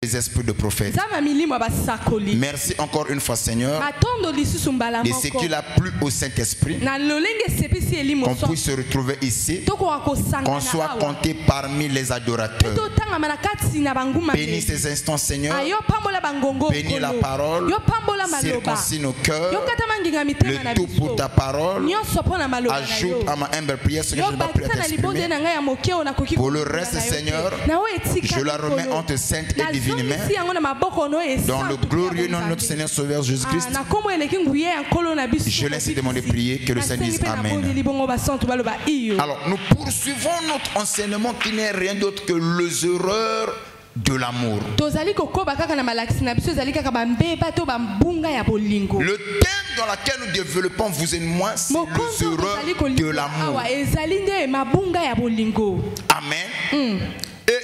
des esprits de prophètes. Merci encore une fois, Seigneur, de ce qu'il a plu au Saint-Esprit, qu'on puisse se retrouver ici, qu'on soit compté parmi les adorateurs. Bénis ces instants, Seigneur. Bénis la parole. Circoncis nos cœurs. Le tout pour ta parole. Ajoute à ma humble prière ce que je n'ai pas pu t'exprimer. Pour le reste, Seigneur, je la remets en tes saintes et divines mains. Dans le glorieux nom de notre Seigneur Sauveur Jésus-Christ, je laisse demander prier que le Seigneur dise Amen. Alors, nous poursuivons notre enseignement qui n'est rien d'autre que les erreurs de l'amour. Le thème dans lequel nous développons, vous et moi, c'est les erreurs de l'amour. Amen. Et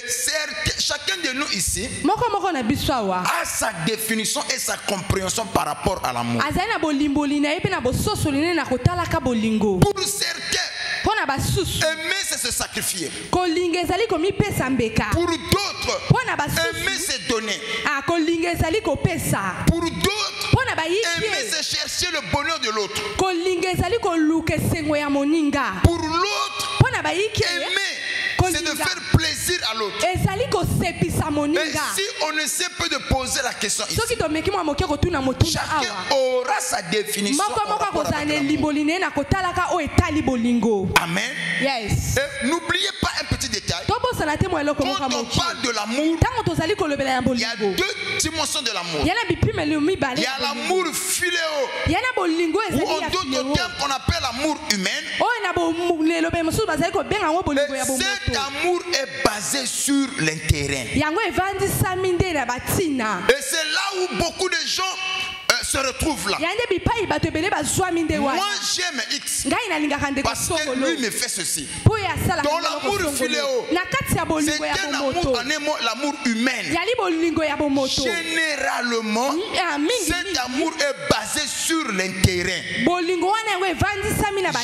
chacun de nous ici a sa définition et sa compréhension par rapport à l'amour. Pour certains, aimer c'est se sacrifier. Pour d'autres, aimer c'est donner. Pour d'autres, aimer c'est chercher le bonheur de l'autre. Pour l'autre, aimer c'est de faire plaisir à l'autre. Et si on essaie peu de poser la question ici, chacun aura sa définition. Amen. Yes. N'oubliez pas un petit détail. Quand on parle de l'amour, il y a deux dimensions de l'amour. Il y a l'amour philéo, ou en d'autres termes qu'on appelle l'amour humain. Cet amour est basé sur l'intérêt. Et c'est là où beaucoup de gens se retrouvent là. Moi j'aime X parce que lui me fait ceci. Dans l'amour philéo, c'est un amour, l'amour humain. Généralement, cet amour est basé sur l'intérêt.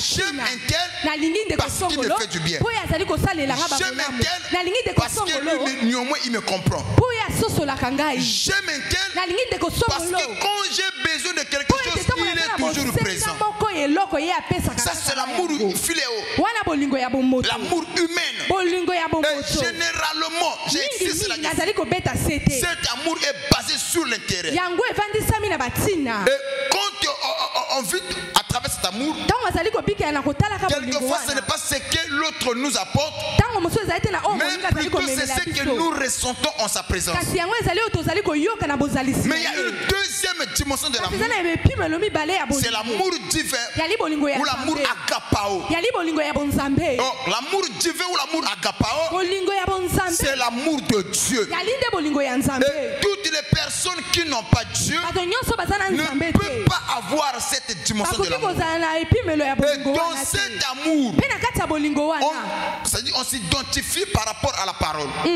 J'aime un tel parce qu'il me fait du bien. J'aime un tel parce que lui, au moins, il me comprend. J'aime un tel parce que quand j'ai besoin de quelque chose, il est toujours présent. Ça c'est l'amour philéo, l'amour humain. Et généralement, j'insiste là-dessus, cet amour est basé sur l'intérêt. Et quand on vit à travers cet amour, quelquefois ce n'est pas ce que l'autre nous apporte, mais plutôt c'est ce que nous ressentons en sa présence. Mais il y a une deuxième dimension de l'amour, c'est l'amour divin ou l'amour agapao. L'amour divin ou l'amour agapao, c'est l'amour de Dieu. Et toutes les personnes qui n'ont pas Dieu ne peuvent pas avoir cette dimension de l'amour. Et dans cet amour, on s'identifie par rapport à la parole. La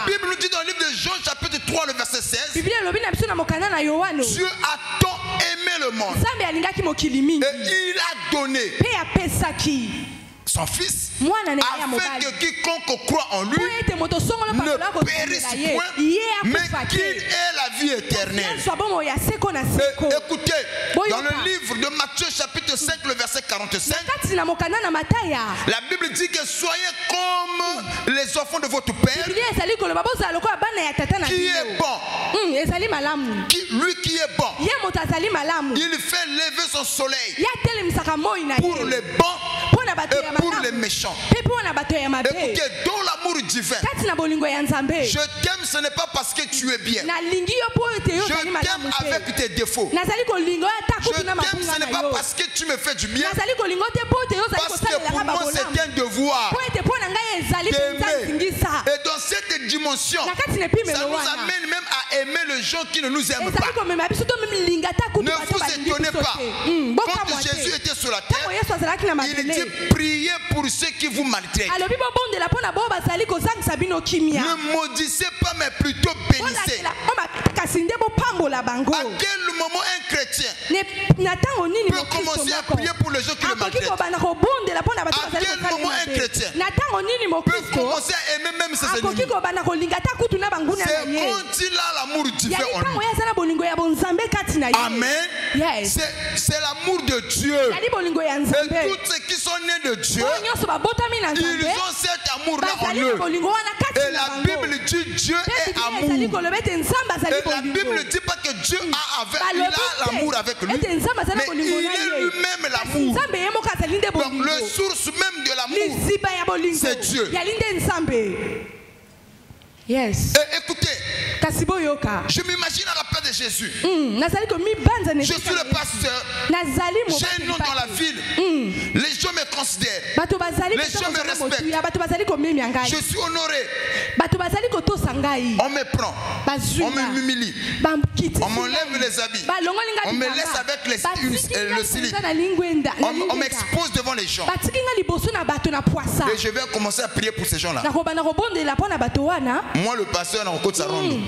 Bible nous dit dans le livre de Jean chapitre 3 le verset 16, Dieu a tant aimé le monde et il a donné son fils afin que quiconque croit en lui ne périsse point mais qu'il ait la vie éternelle. Écoutez, dans le livre de Matthieu chapitre 5 le verset 45, la Bible dit que soyez comme les enfants de votre Père qui est bon. Lui qui est bon, il fait lever son soleil pour les bons et pour les méchants. Écoutez, dans l'amour divin, je t'aime, ce n'est pas parce que tu es bien. Je t'aime avec tes défauts. Je t'aime, ce n'est pas parce que tu me fais du bien. Parce que pour moi c'est un devoir d'aimer. Et dans cette dimension, ça nous amène même à aimer les gens qui ne nous aiment pas. Ne vous étonnez pas. Quand Jésus était sur la terre, il dit priez pour ceux qui vous maltraitent. Ne maudissez pas mais plutôt bénissez. À quel moment un chrétien peut commencer à prier pour les gens qui le maltraitent? À quel moment un chrétien peut commencer à aimer même ses ennemis? C'est quand il a l'amour divin en lui. Amen. C'est l'amour de Dieu. Et tous ceux qui sont nés de Dieu, ils ont cet amour-là en eux. Et la Bible dit Dieu est amour. Et la Bible ne dit pas que Dieu a l'amour avec lui, mais il est lui-même l'amour. Donc le source même de l'amour, c'est Dieu. Yes. Et écoutez, je m'imagine à la place de Jésus. Je suis le pasteur. J'ai un nom dans la ville. Les gens me considèrent. Les gens me respectent. Je suis honoré. On me prend. On m'humilie. On m'enlève les habits. On me laisse avec le slip. On m'expose devant les gens. Et je vais commencer à prier pour ces gens-là. Moi, le pasteur, on côte sa ronde.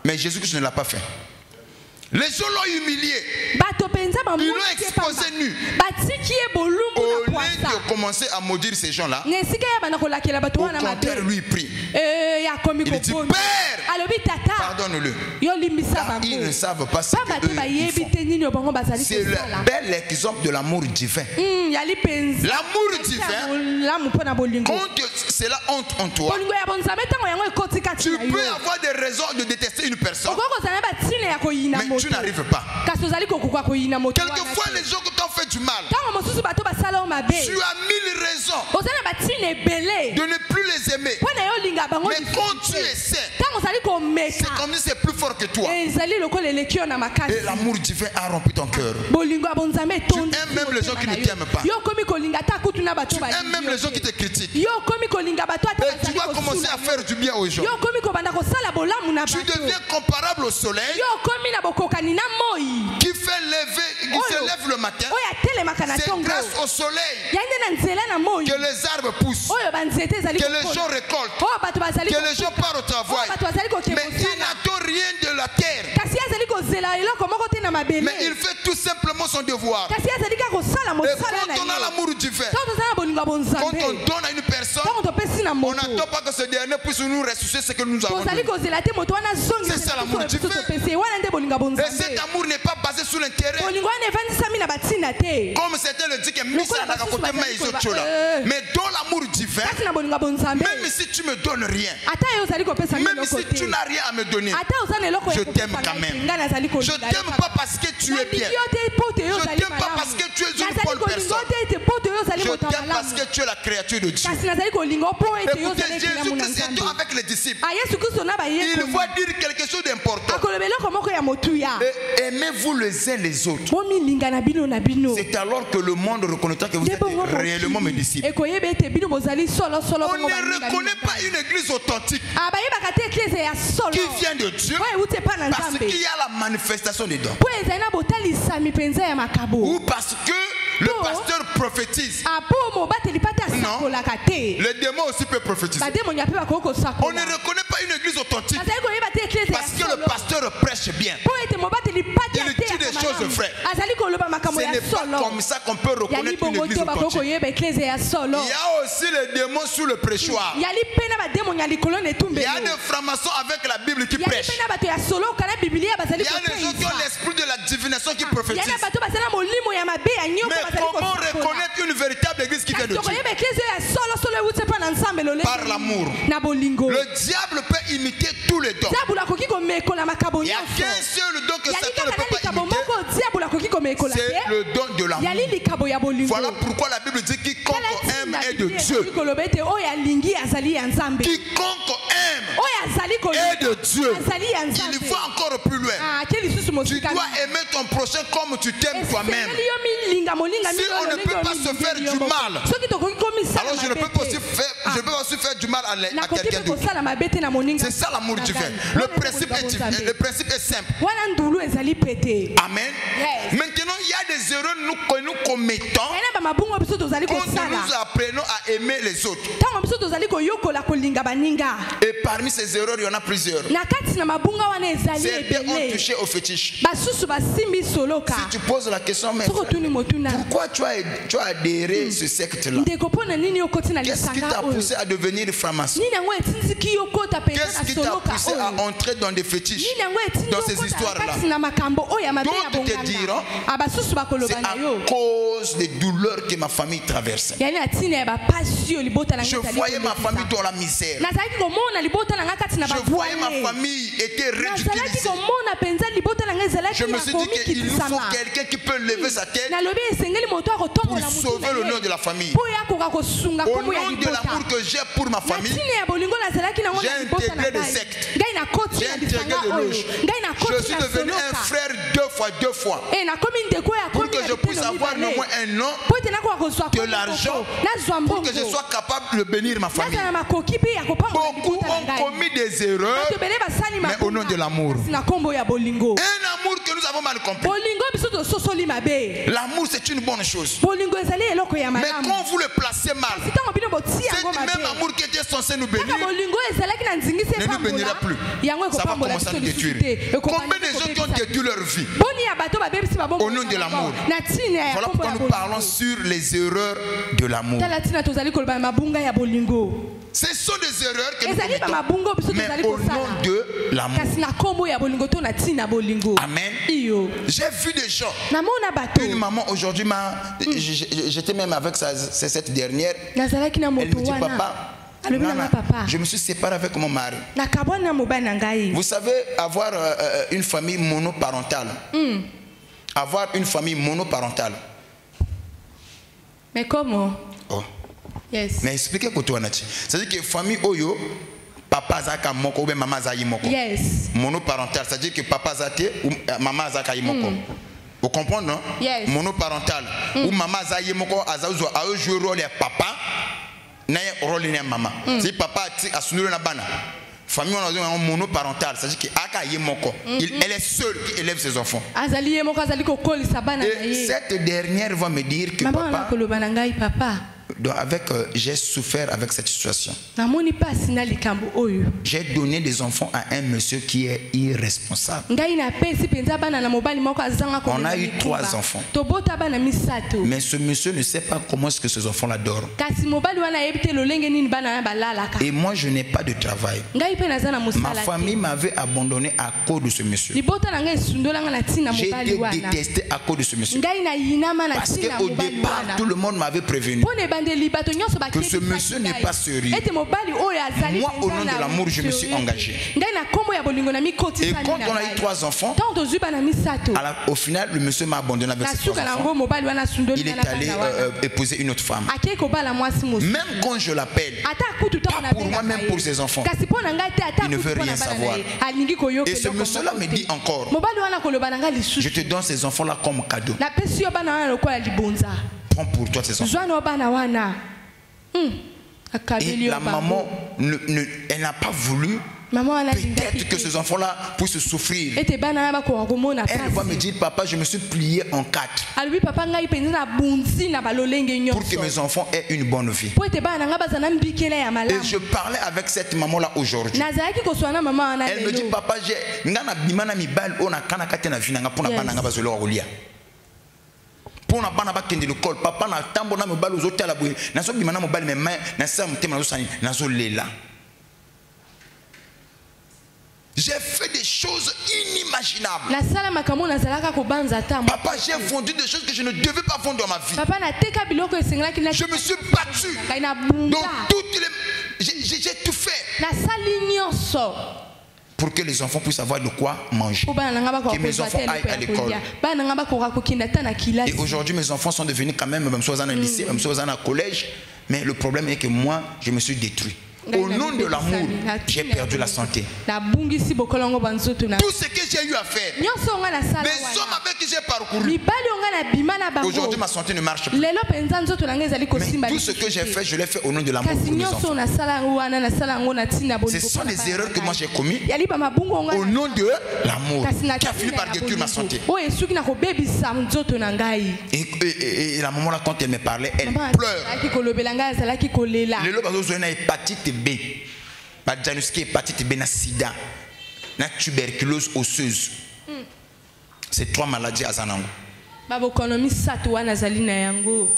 Mais Jésus-Christ ne l'a pas fait. Les gens l'ont humilié. Ils l'ont exposé nu. Au lieu de commencer à maudire ces gens-là, au contraire, lui prie. Il dit, Père, pardonne-le. Car ils ne savent pas ce qu'ils font. C'est le bel exemple de l'amour divin. L'amour divin, quand cela honte en toi, tu peux avoir des raisons de détester une personne, mais tu n'arrives pas. Quelquefois, les gens qui t'ont fait du mal, tu as 1000 raisons de ne plus les aimer. Mais quand tu essaies, c'est comme si c'est plus fort que toi. Et l'amour divin a rempli ton cœur. Tu aimes même les gens qui ne t'aiment pas. Tu aimes même les gens qui te critiquent. Et tu dois commencer à faire du bien aux gens. Tu deviens comparable au soleil qui se lève le matin. C'est grâce au soleil que les arbres poussent, que les gens récoltent, que les gens partent au travail. Mais il n'attend rien de la terre. Mais il fait tout simplement son devoir. Et quand on a l'amour divin, quand on donne à une personne, on n'attend pas que ce dernier puisse nous ressusciter ce que nous avons donné. C'est ça l'amour divin. Et cet amour n'est pas basé sur l'intérêt. Comme c'était le dit que mais dans l'amour divin, même si tu me donnes rien, même si tu n'as rien à me donner, je t'aime quand même. Je t'aime pas parce que tu es bien. Je t'aime pas parce que tu es une bonne personne. Je t'aime parce que tu es la créature de Dieu. Écoutez, Jésus-Christ était avec les disciples. Il va dire quelque chose d'important. Aimez-vous les uns les autres. C'est alors que le monde reconnaîtra que vous êtes réellement mes disciples. On ne reconnaît pas une église authentique qui vient de Dieu parce qu'il y a la manifestation des dons. Ou parce que le pasteur prophétise. Non, le démon aussi peut prophétiser. On ne reconnaît pas une église authentique parce que le pasteur prêche bien. Il dit des choses vraies. Ce n'est pas comme ça qu'on peut reconnaître une église authentique. Il y a aussi les démons sous le prêchoir. Il y a des francs-maçons avec la Bible qui prêchent. Il y a des gens qui ont l'esprit de la divination qui prophétisent. Mais comment reconnaître une véritable église qui vient de Dieu? Par l'amour. Le diable peut imiter tous les dons. Il n'y a qu'un seul don que Satan ne peut pas imiter. C'est le don de l'amour. Voilà pourquoi la Bible dit quiconque aime est de Dieu. Quiconque aime est de Dieu. Il va encore plus loin. Tu dois aimer ton prochain comme tu t'aimes toi-même. Si on ne peut pas se faire du mal, alors je ne peux pas aussi faire du mal à quelqu'un d'autre. C'est ça l'amour divin. Le principe est simple. Amen. Maintenant, il y a des erreurs que nous commettons, quand nous apprenons à aimer les autres. Et parmi ces erreurs, il y en a plusieurs. Certains ont touché au fétiche. Si tu poses la question, mais pourquoi tu as adhéré à ce secte-là? Qu'est-ce qui t'a poussé à devenir franc-maçon? Qu'est-ce qui t'a poussé à entrer dans des fétiches, dans ces histoires-là? D'autres te diront, c'est à cause des douleurs que ma famille traversait. Je voyais ma famille dans la misère. Je voyais ma famille était ridiculisée. Je me suis dit qu'il nous faut quelqu'un qui peut lever sa tête pour sauver le nom de la famille. Au nom de l'amour que j'ai pour ma famille, j'ai intégré des sectes. J'ai intégré des loges. Je suis devenu un frère deux fois. Pour que je puisse avoir au moins un nom, de l'argent, pour que je sois capable de bénir ma famille. Beaucoup ont commis des erreurs, mais au nom de l'amour. Un amour que nous avons mal compris. L'amour, c'est une bonne chose. Mais quand vous le placez mal, cet même amour qui était censé nous bénir ne nous bénira plus. Ça va commencer à nous détruire. Combien de gens qui ont détruit leur vie au nom de l'amour? Voilà pourquoi nous parlons sur les erreurs de l'amour. Ce sont des erreurs que nous commettons, mais au nom de l'amour. Amen. J'ai vu des gens. Une maman aujourd'hui j'étais même avec cette dernière. Elle me dit, papa, je me suis séparé avec mon mari. Vous savez, avoir une famille monoparentale. Avoir une famille monoparentale. Mais comment? Oh. Yes. Mais expliquez quoi toi Nati. C'est-à-dire que famille oyo, papa zaka moko ou maman zayi moko. Yes. Monoparental, c'est-à-dire que papa zate ou maman zaka moko. Vous comprenez non? Yes. Monoparental ou maman zayi moko azazo a joué rôle de papa, na rôle de maman. Si papa a sunuru na bana. Famille on a monoparental, c'est-à-dire qu'elle est seule qui élève ses enfants. Et cette dernière va me dire que papa, j'ai souffert avec cette situation. J'ai donné des enfants à un monsieur qui est irresponsable. On a eu 3 enfants. Mais ce monsieur ne sait pas comment est-ce que ces enfants l'adorent. Et moi je n'ai pas de travail. Ma famille m'avait abandonné à cause de ce monsieur. J'ai été détesté à cause de ce monsieur. Parce qu'au départ tout le monde m'avait prévenu que ce monsieur n'est pas sérieux. Moi, au nom de l'amour, je me suis engagé. Et quand on a eu 3 enfants, au final, le monsieur m'a abandonné avec ses 3 enfants. Il est allé épouser une autre femme. Même quand je l'appelle, pas pour moi, même pour ses enfants, il ne veut rien savoir. Et ce monsieur-là me dit encore, je te donne ces enfants-là comme cadeau. Prends pour toi ces enfants. Et la maman, elle n'a pas voulu peut-être que ces enfants-là puissent souffrir. Elle va me dire, papa, je me suis plié en 4 pour que mes enfants aient une bonne vie. Et je parlais avec cette maman-là aujourd'hui. Elle me dit, papa, pour na bana bakende l'école papa na tambo na mobali ozotala boye na so bimana mobali mais na sa mutema na sani na so lela. J'ai fait des choses inimaginables. Papa, j'ai vendu des choses que je ne devais pas vendre dans ma vie. Je me suis battu. Donc toutes les j'ai tout fait pour que les enfants puissent avoir de quoi manger, que mes enfants aillent à l'école. Et aujourd'hui, mes enfants sont devenus quand même, même soit dans le lycée, même soit dans le collège. Mais le problème est que moi, je me suis détruit. Au nom de l'amour, j'ai perdu la santé. Tout ce que j'ai eu à faire, les hommes avec qui j'ai parcouru, aujourd'hui ma santé ne marche plus. Mais tout ce que j'ai fait, je l'ai fait au nom de l'amour pour mes enfants. Ce sont des erreurs que moi j'ai commises au nom de l'amour qui a fini par détruire ma santé. Et la maman là, quand elle me parlait, elle pleure. Hépatite B, pas diagnostic hépatite B, na sida, na tuberculose osseuse. C'est 3 maladies à Zanango.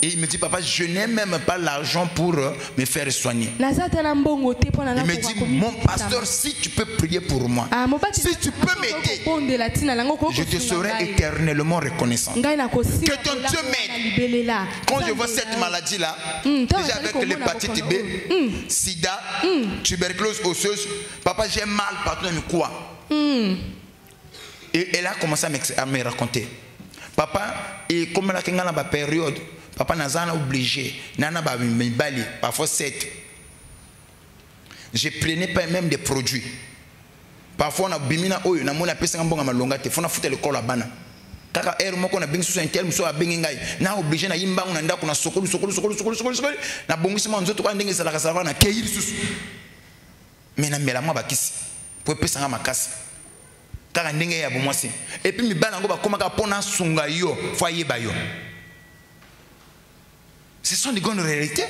Et il me dit, papa, je n'ai même pas l'argent pour me faire soigner. Il me dit, mon pasteur, si tu peux prier pour moi, si tu peux m'aider, je te serai éternellement reconnaissant. Que ton Dieu m'aide. Quand je vois cette maladie-là, déjà avec l'hépatite B, sida, tuberculose osseuse, papa, j'ai mal partout dans le quoi. Et elle a commencé à me raconter. Papa, et comme la Kengana ba période, papa n'a pas obligé, nana ba mbali, parfois 7. Je prenais pas même des produits. Parfois on a bimina oyo, na mona pesa ngambonga malonga te, fona futa le corps la bana. Kaka er moko na bingi sur intel, muso abengi ngai, na obligé na yimba na ndako na sokolu, na bongisi mo nzoto kwa ndenge salaka salaka na keiri susu. Mais na mela mo bakisi, po pesa nga makasi. Et puis ce sont des grandes réalités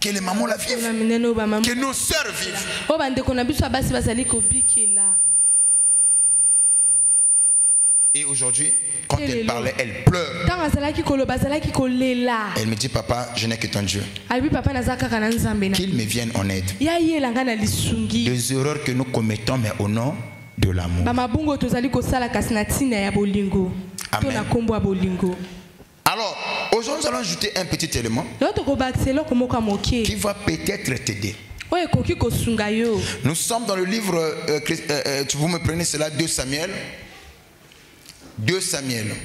que les mamans la vivent, que nos sœurs vivent. Et aujourd'hui, quand elle parlait, elle pleure. Elle me dit, papa, je n'ai que ton Dieu. Qu'il me vienne en aide. Des erreurs que nous commettons, mais au nom de l'amour. Amen. Alors, aujourd'hui, nous allons ajouter un petit élément qui va peut-être t'aider. Nous sommes dans le livre, vous me prenez cela, 2 Samuel. 2 Samuel.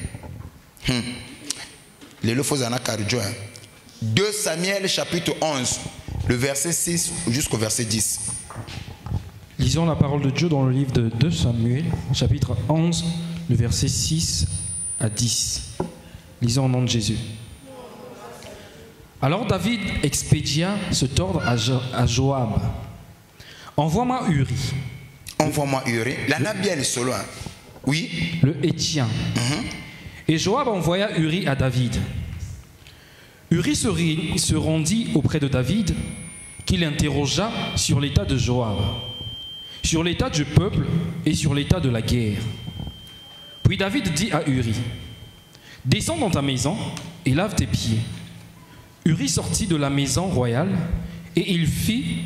2 Samuel chapitre 11, le verset 6 jusqu'au verset 10. Lisons la parole de Dieu dans le livre de 2 Samuel, chapitre 11, le verset 6 à 10. Lisons au nom de Jésus. Alors David expédia cet ordre à Joab. Envoie-moi Uri. Envoie-moi Uri. La Nabienne solo. Oui. Le Hétien. Et Joab envoya Uri à David. Uri se rendit auprès de David, qui l'interrogea sur l'état de Joab, sur l'état du peuple et sur l'état de la guerre. Puis David dit à Uri, « Descends dans ta maison et lave tes pieds. » Uri sortit de la maison royale et il fit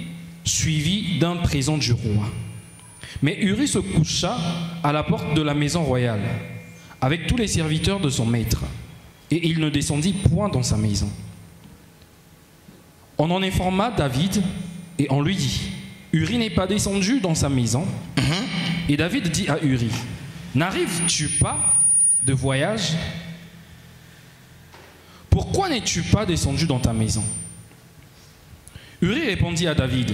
suivi d'un présent du roi. Mais Uri se coucha à la porte de la maison royale avec tous les serviteurs de son maître et il ne descendit point dans sa maison. On en informa David et on lui dit, Uri n'est pas descendu dans sa maison. Et David dit à Uri, n'arrives-tu pas de voyage? Pourquoi n'es-tu pas descendu dans ta maison? Uri répondit à David,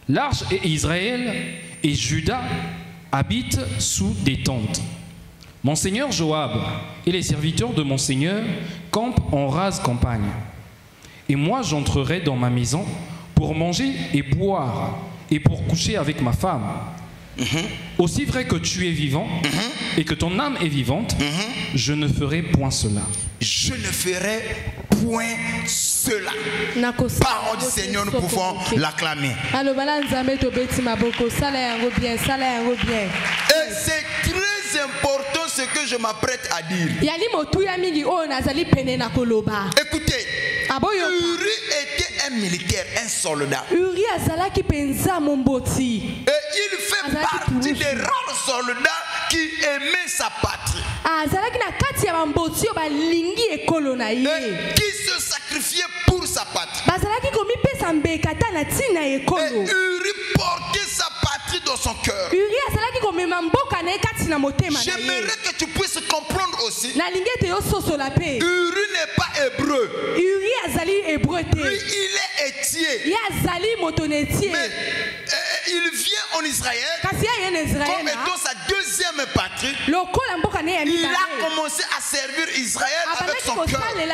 l'Arche et Israël et Juda habitent sous des tentes. Mon seigneur Joab et les serviteurs de mon seigneur campent en rase campagne. Et moi j'entrerai dans ma maison pour manger et boire et pour coucher avec ma femme. Aussi vrai que tu es vivant et que ton âme est vivante, je ne ferai point cela. Je ne ferai point cela. Parole du Seigneur, nous pouvons l'acclamer. Et c'est très important ce que je m'apprête à dire. Écoutez, Uri était un militaire, un soldat. Et il fait partie des rares soldats qui aimaient sa patrie. Et qui se sacrifiait pour sa patrie. Et Uri portait sa patrie dans son cœur. J'aimerais que tu puisses comprendre aussi. Uri n'est pas hébreu. Lui, il est étier. Mais il vient en Israël comme étant sa deuxième patrie. Il a commencé à servir Israël avec son cœur. Et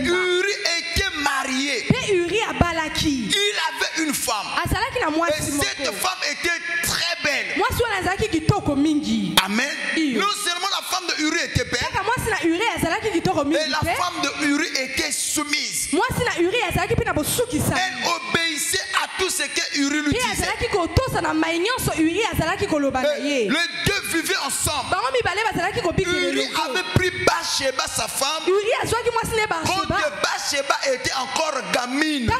Uri était marié. Il avait une femme. Et cette femme était très belle. Amen. Non seulement la femme de Uri était belle, mais la femme de Uri était soumise. Elle obéissait à tout ce que Uri lui disait. Les deux vivaient ensemble. Uri avait pris Bathsheba, sa femme, quand Bathsheba était encore gamine. Une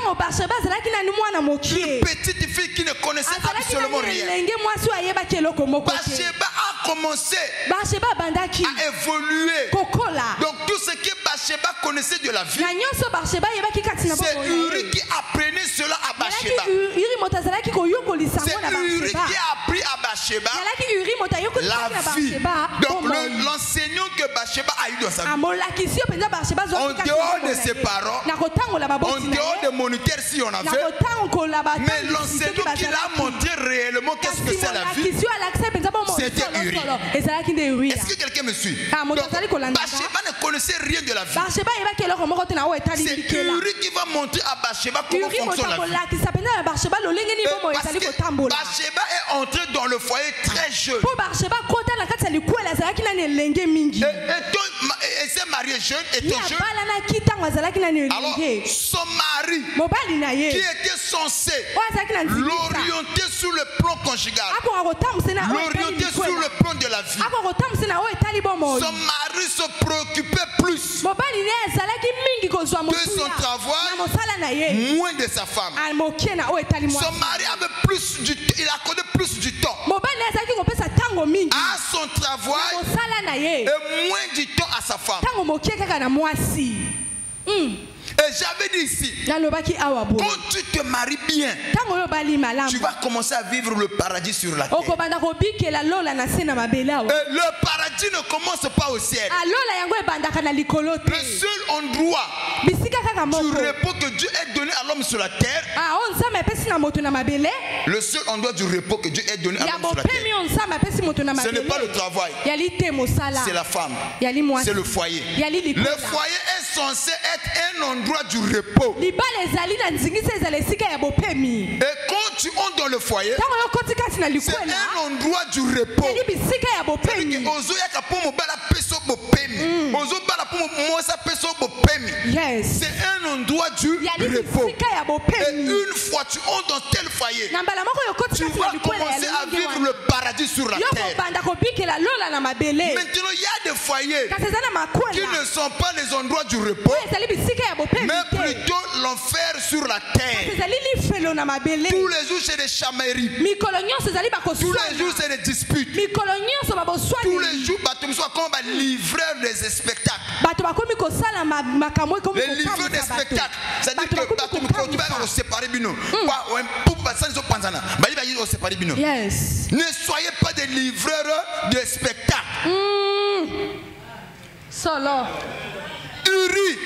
petite fille qui ne connaissait absolument rien. Bathsheba a commencé à évoluer. Donc tout ce que Bathsheba connaissait de la vie, c'est Uri qui apprenait cela à Bathsheba. C'est Uri qui a appris à Bathsheba la vie. Donc l'enseignant que Bathsheba a eu dans sa vie, en dehors de ses parents, en dehors des moniteurs si on avait, mais l'enseignant qui l'a montré réellement qu'est-ce que c'est la vie, c'était Uri. Est-ce que quelqu'un me suit? Donc Bathsheba ne connaissait rien de la vie. C'est Uri qui va montrer à Bathsheba comment fonctionne la vie. Bathsheba est entrée dans le foyer très jeune. Elle s'est mariée jeune, étant jeune. Alors son mari, qui était censé l'orienter sur le plan conjugal, l'orienter sur le plan de la vie, son mari se préoccupait plus de son travail, moins de sa femme. Son mari avait plus du temps, il accordait plus du temps à son travail et moins du temps à sa femme. Et j'avais dit ici, quand tu te maries bien, tu vas commencer à vivre le paradis sur la terre. Et le paradis ne commence pas au ciel. Le seul endroit du repos que Dieu ait donné à l'homme sur la terre, le seul endroit du repos que Dieu ait donné à l'homme sur la terre, ce n'est pas le travail, c'est la femme, c'est le foyer. Le foyer est censé être un endroit du repos. Et quand tu entres dans le foyer, c'est un endroit du repos. C'est un endroit du repos. Et une fois tu entres dans tel foyer, tu vas commencer à vivre le paradis sur la terre. Maintenant, il y a des foyers qui ne sont pas les endroits du repos, mais plutôt l'enfer sur la terre. Tous les jours c'est des chamailleries. Tous les jours c'est des disputes. Tous les jours tu sois comme un livreur des spectacles. Les livreurs des spectacles, c'est-à-dire que tu vas séparer bino. Ne soyez pas des livreurs de spectacles. Solo. Uri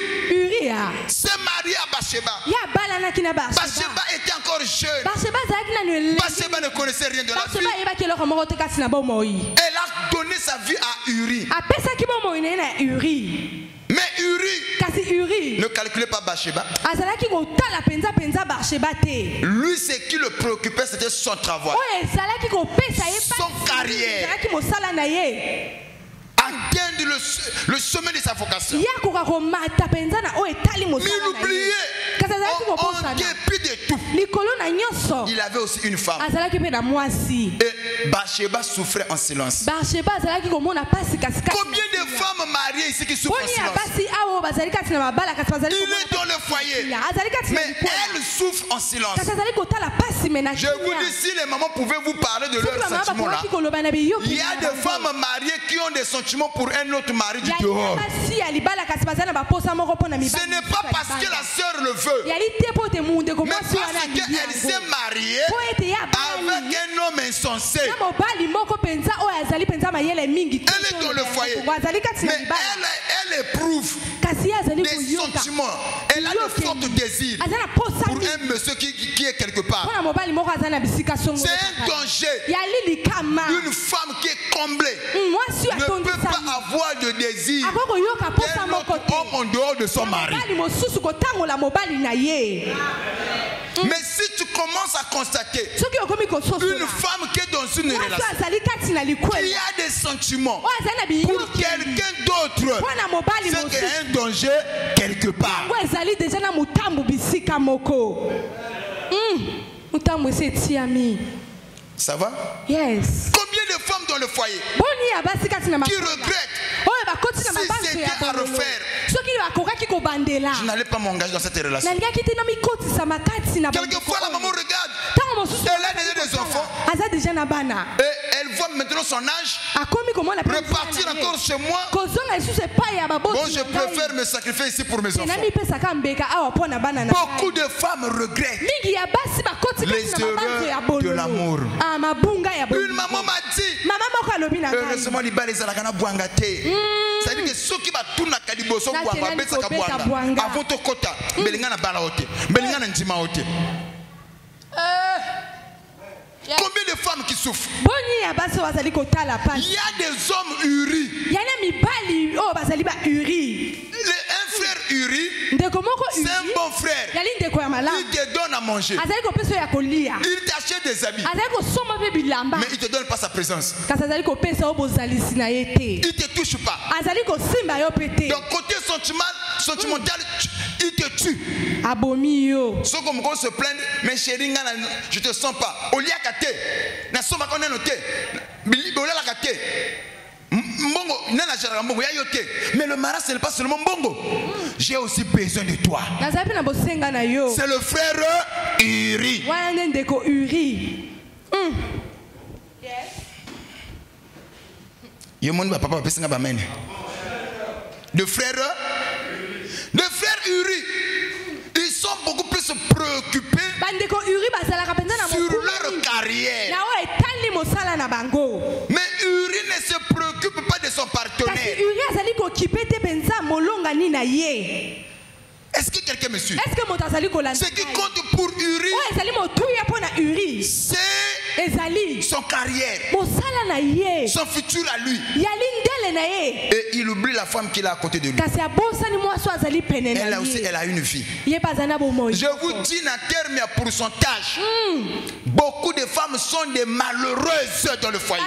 s'est marié à Bathsheba. Bathsheba était encore jeune. Bathsheba ne connaissait rien de la vie. Elle a donné sa vie à Uri. Mais Uri ne calculait pas Bathsheba. Lui, ce qui le préoccupait, c'était son travail, son carrière, atteindre le sommet de sa vocation. Mais il oubliait, en dépit de tout, il avait aussi une femme. Et Bathsheba souffrait en silence. Combien de femmes mariées ici qui souffrent en silence? Il est dans le foyer, mais elle souffre en silence. Je vous dis, si les mamans pouvaient vous parler de leurs sentiments là, il y a des femmes mariées qui ont des sentiments pour un autre mari du dehors. Ce n'est pas parce que la sœur le veut, mais parce qu'elle s'est mariée avec un homme insensée. Elle est dans le foyer. Mais elle éprouve des sentiments. Elle a de forts désirs pour un monsieur qui est quelque part. C'est un danger. Une femme qui est comblée ne peut pas avoir de désir d'un autre homme en dehors de son mari. Mais si tu commences à constater une femme qui est dans une relation, qui a des sentiments pour quelqu'un d'autre, c'est qu'il y a un danger quelque part. Ça va? Yes. Combien de femmes dans le foyer qui regrettent si c'était à refaire? Je n'allais pas m'engager dans cette relation. Quelquefois la maman regarde, elle a déjà des enfants et elle voit maintenant son âge repartir encore chez moi. Bon, je préfère me sacrifier ici pour mes enfants. Beaucoup de femmes regrettent les erreurs de l'amour. Une maman m'a dit, heureusement les balais à la cana boangate. Ça veut dire que ceux qui va tout na kaliboso boanga besa kaboanga avant to kota belinga na bala ote belinga na njima ote. Combien de femmes qui souffrent? Il y a des hommes Uri. Un frère Uri, c'est un bon frère. Il te donne à manger. Il t'achète des habits. Mais il ne te donne pas sa présence. Il ne te touche pas. Donc côté sentimental, il te tue. Ceux comme on se plaignent, mais chérie, je te sens pas. Mais le mari, ce n'est pas seulement Mbongo. J'ai aussi besoin de toi. C'est le frère Uri. De frère Uri, ils sont beaucoup plus préoccupés sur leur carrière. Mais Uri ne se préoccupe pas de son partenaire. Est-ce que quelqu'un me suit? Ce qui compte pour Uri, c'est son carrière, son futur à lui. Et il oublie la femme qu'il a à côté de lui. Elle aussi, elle a une fille. Je vous dis, en termes de pourcentage, beaucoup de femmes sont des malheureuses dans le foyer.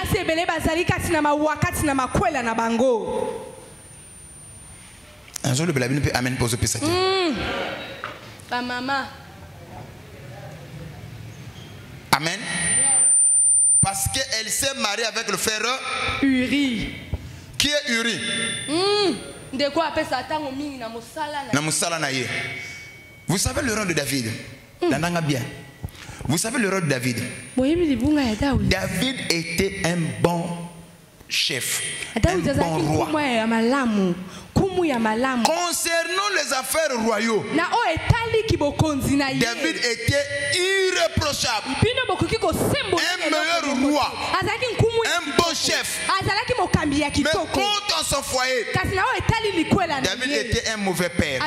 Un jour, le Belabine peut amener pour se passer. Maman. Amen. Parce qu'elle s'est mariée avec le frère Uri. Qui est Uri? Vous savez le rôle de David? Bien. Vous savez le rôle de David? David était un bon chef, un bon roi. Concernant les affaires royaux, David était irréprochable. Un meilleur roi, un bon chef. Mais contre son foyer, David était un mauvais père.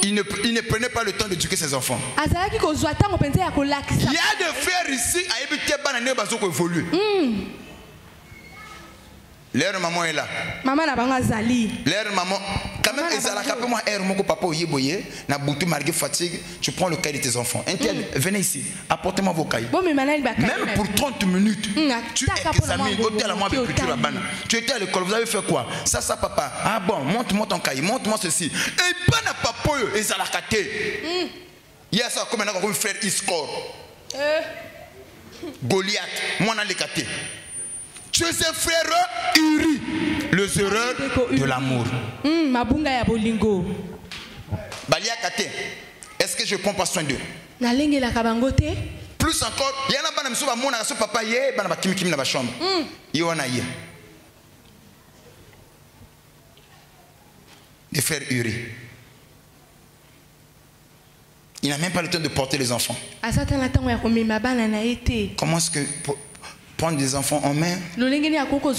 Il ne prenait pas le temps d'éduquer ses enfants. Il y a des frères ici à éviter de évoluer. Leur maman est là. Leur maman, quand même, tu prends le cahier de tes enfants. Venez ici, apportez-moi vos cahiers. Même pour 30 minutes, tu examines. Tu étais à l'école, vous avez fait quoi? Ça, papa. Ah bon, montre-moi ton cahier, montre-moi ceci. Et pas n'a pas peur, ils ont la caté. Il y a ça comme un frère Iskor. Goliath, moi, on a les caté. Tu es un frère Uri, les erreurs de l'amour. Est-ce que je prends pas soin d'eux? Plus encore, il y en a qui ont papa, qui dans la chambre. Les frères Uri. Il n'a même pas le temps de porter les enfants. Comment est-ce que prendre des enfants en main,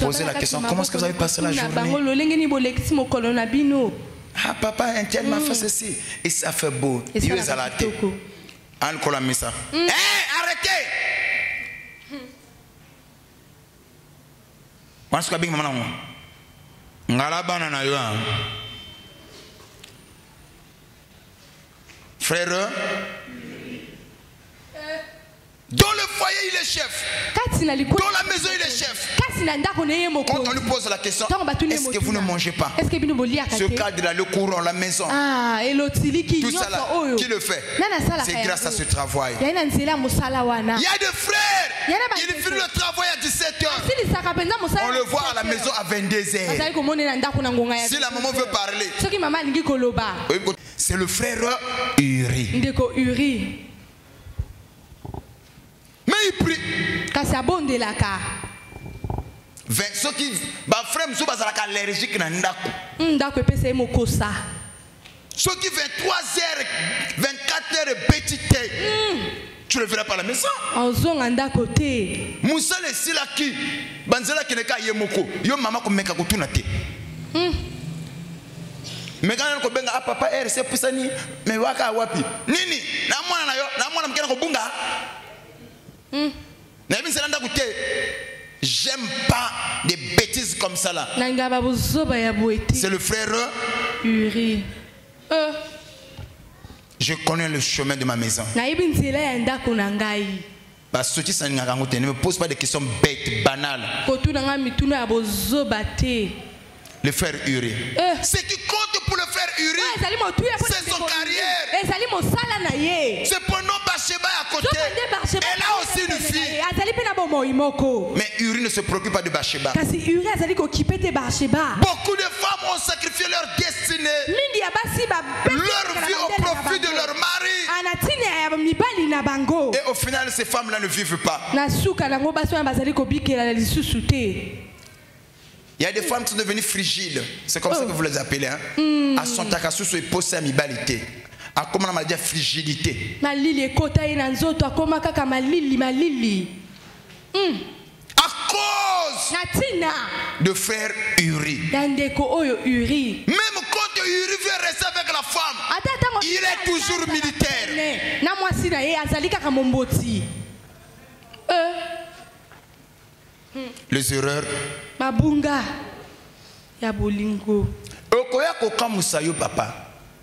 poser la question, comment est-ce que vous avez passé la journée? Ah, papa, un tel m'a fait ceci. Et ça fait beau. Il est à la tête. Hé, arrêtez! Frère, dans le foyer il est chef, dans la maison il est chef. Quand on lui pose la question, est-ce que vous ne mangez pas? Ce cadre-là, le courant, la maison, tout ça là, qui le fait? C'est grâce à ce travail. Il y a des frères, il finit le travail à 17h. On le voit à la maison à 22h. Si la maman veut parler, c'est le frère Uri. Mais il prie. Ceux qui sont allergiques à ndako. Ceux qui 23h, 24h bêtité. Tu le verras par la maison. Moussa le silaki. Banzela keneka yemoko. Yo mama ko meka ko tunate. Mais quand on benga papa RC pusani mais waka wapi. Nini? Na mwana na yo, na mwana mkena ko bunga. J'aime pas des bêtises comme ça là. C'est le frère Uri. Je connais le chemin de ma maison. Ne me pose pas des questions bêtes, banales. Le frère Uri. Ce qui compte pour le frère Uri, c'est son carrière. C'est pour nous Bathsheba à côté. Elle a aussi une fille. Mais Uri ne se préoccupe pas de Bathsheba. Beaucoup de femmes ont sacrifié leur destinée, leur vie au profit de leur mari. Et au final, ces femmes-là ne vivent pas. Il y a des femmes qui sont devenues frigides. C'est comme ça que vous les appelez. Hein? À son takasusu et posé à mibalité. À comment on a dit frigidité. À cause de frère Uri. Même quand Uri veut rester avec la femme, il est toujours militaire. Les erreurs. Mabunga ya bolingo. Okoya koka musayo papa.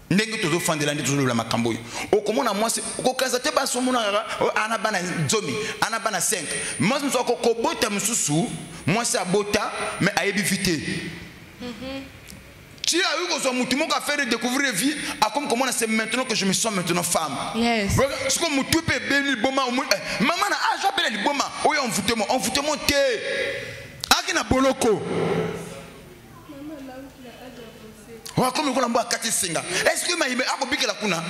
Ndenge tozo fandela ndi tozo la makambo. Okomona mwasi okokaza te ba somona ana bana nzomi, ana bana 5. Mwasi mso kokobota mususu, mwasi abota mais ayebi vite. Tu as eu besoin de faire découvrir la vie, comme comment c'est maintenant que je me sens maintenant femme. Yes. Ce que je peux bénir maman na j'appelle le boma. Oui, on vous te Akina boloko. Wa comme ko lamba kati singa. Est-ce que maïme akobiki la kuna?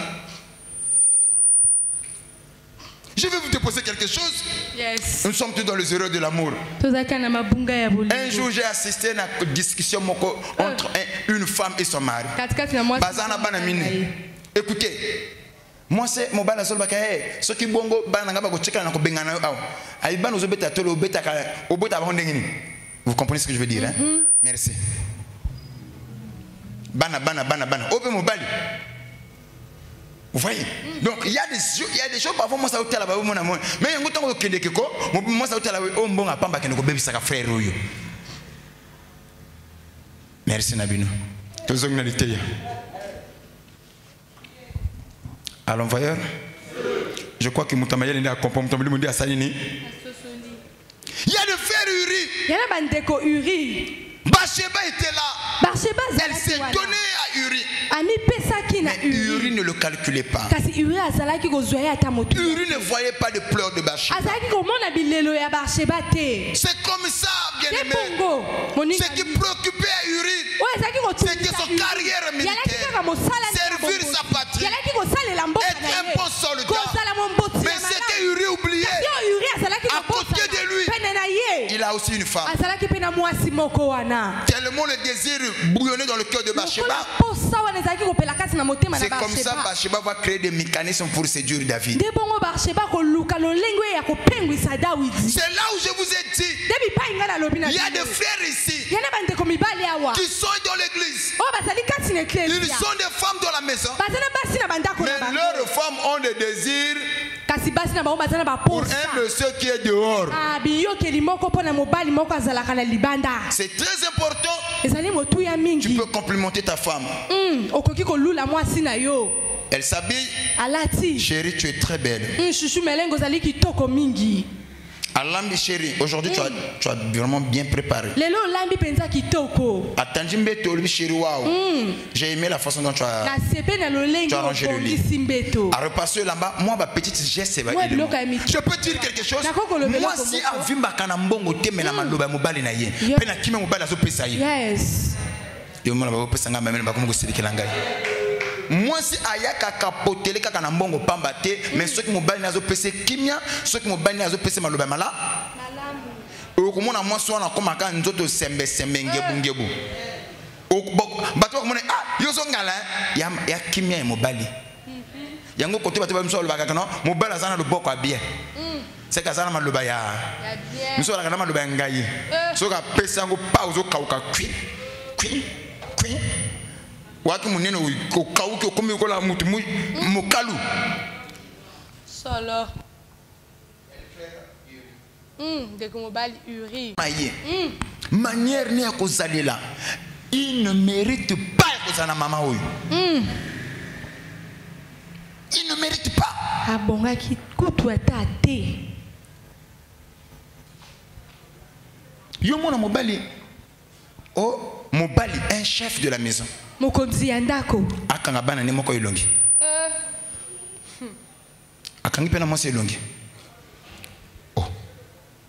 Je vais vous déposer quelque chose. Yes. Nous sommes tous dans les erreurs de l'amour. Un jour, j'ai assisté à une discussion entre une femme et son mari. Écoutez, moi c'est mon bana solba kae. Ce qui bongo bana ngaba ko cheka na ko bengana aw. Ay bana zo beta tolo beta ka obota ba ndengini. Vous comprenez ce que je veux dire, hein? Merci. Bana. Obe mobali. Vous voyez? Donc il y a des choses parfois moi ça hôtel là-bas mon amour. Mais un temps que keko, moi ça hôtel là on bon à pamba que nous bébé ça frère yo. Merci Nabino. À l'envoyeur, je crois que Moutamaya n'est pas comprendre Moutamaya à Salini. Il y a le frère Uri. Il y a la bandeko Uri. Bathsheba était là. Elle s'est donnée à Uri. Mais Uri ne le calculait pas. Uri ne voyait pas de pleurs de Bathsheba. C'est comme ça, bien aimé. Ce qui préoccupait à Uri, c'était son carrière militaire, servir sa patrie, être un bon soldat. Mais ce que Uri oubliait, à côté de lui, il a aussi une femme. Tellement le désir bouillonnait dans le cœur de Bathsheba. C'est comme ça que Bathsheba va créer des mécanismes pour séduire David. C'est là où je vous ai dit, il y a des frères ici qui sont dans l'église. Ils sont des femmes dans la maison, mais leurs femmes ont des désirs pour un monsieur qui est dehors. C'est très important. Tu peux complimenter ta femme. Elle s'habille. Chérie, tu es très belle. Alambi chérie, aujourd'hui tu as vraiment bien préparé. J'ai aimé la façon dont tu as rangé le lit. À repasser là-bas, moi ma petite geste c'est. Je peux dire quelque chose. Moi si avimba kana mbongo teme na maloba mobali na ye. Pe na kime mobali azo pesa ye. Yes. Yo mona ba pesa nga mamela ba komo koselikela ngai. Moi si ayaka kapotele kaka na mbongo pamba te, mais ceux qui mobali nazo pesa kimia, ceux qui mobali nazo pesa maloba mala. Okomona moi so na komaka nzoto sembe sembe ngebu ngebu. Bato komona ah yo so ngala ya kimia mobali. Yango kote bato ba mso lobaka kana mobali azana loboko abie. C'est que ça na maloba ya. Mso la kana maloba ngai. So ka pesa ngo pa uzo kauka kwi. Watu munene ukauke ukumi ukola mutu mukalu solo de komobali uri manière ni akozalela il ne mérite pas kozana mama oyo il ne mérite pas abonga ki kutu atate yo mona mobali oh mobali un chef de la maison mokonzi yandako akanga bana ne moko ilongi akangi pena mwasi ilongi. Oh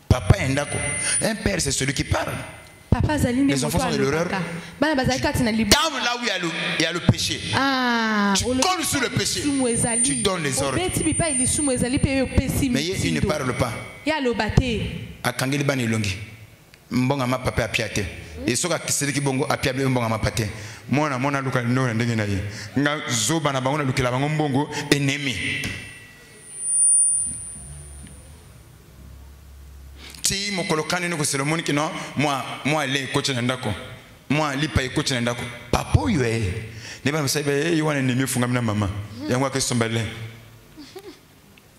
papa yandako, un père c'est celui qui parle. Papa Zaline, les enfants sont de l'erreur. Là où il y a le péché, tu colles sur le péché, tu donnes les ordres. Mais il ne parle pas. Akangi li bana ilongi mbonga ma papa apiate et soka kiseli ki bongo apiable mbonga ma pate mona luka no ndenge na ye nga zoba na bango na lukela bango mbongo ennemi ti mokolokani ne ko selomoni ki no moi le coach na ndako moi lipa coach na ndako papa yo ne ba msabe yo wana ennemi funga mina mama yango ke sombale.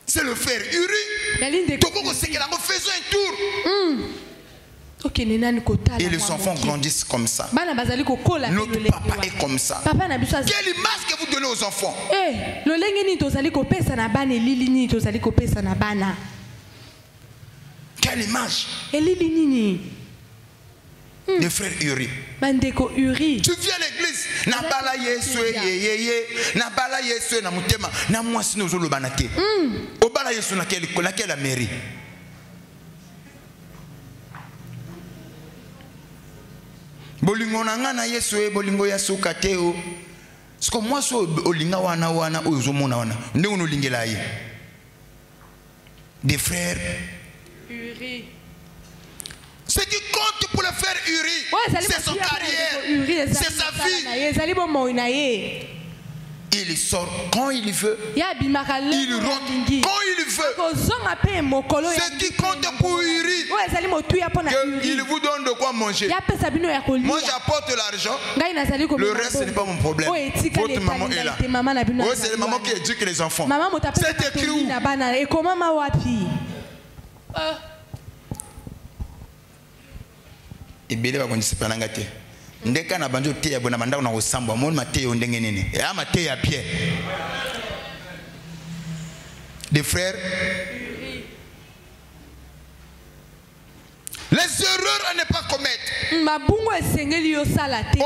C'est le frère Uri. Faisons un tour. Et les enfants grandissent comme ça. Notre papa est comme ça. Quelle image que vous donnez aux enfants? Quelle image? Le frère Uri. Tu viens à l'église. Nabala Yesu Nabala Yesu na mutema na mwasi no zolo banate. Obala Yesu na quelle la mairie. Bolingo na ngana Yesu bolingo ya suka teo. Siko mwasi olinga wana ozomona wana. Nde unolingela ye. Des frères Uri. Ce qui compte pour le frère Uri, c'est son carrière, c'est sa vie. Il sort quand il veut, il rentre quand il veut. Ce qui compte pour Uri, il vous donne de quoi manger. Moi j'apporte l'argent, le reste ce n'est pas mon problème. Votre maman est là. C'est la maman qui éduque les enfants. C'est écrit où? Ibele ba konjisi pananga te ndeka na banjo te ya bona manda na osamba mon mate yo ndenge nini ya mate ya Pierre. Des frères, les erreurs à ne pas commettre. Au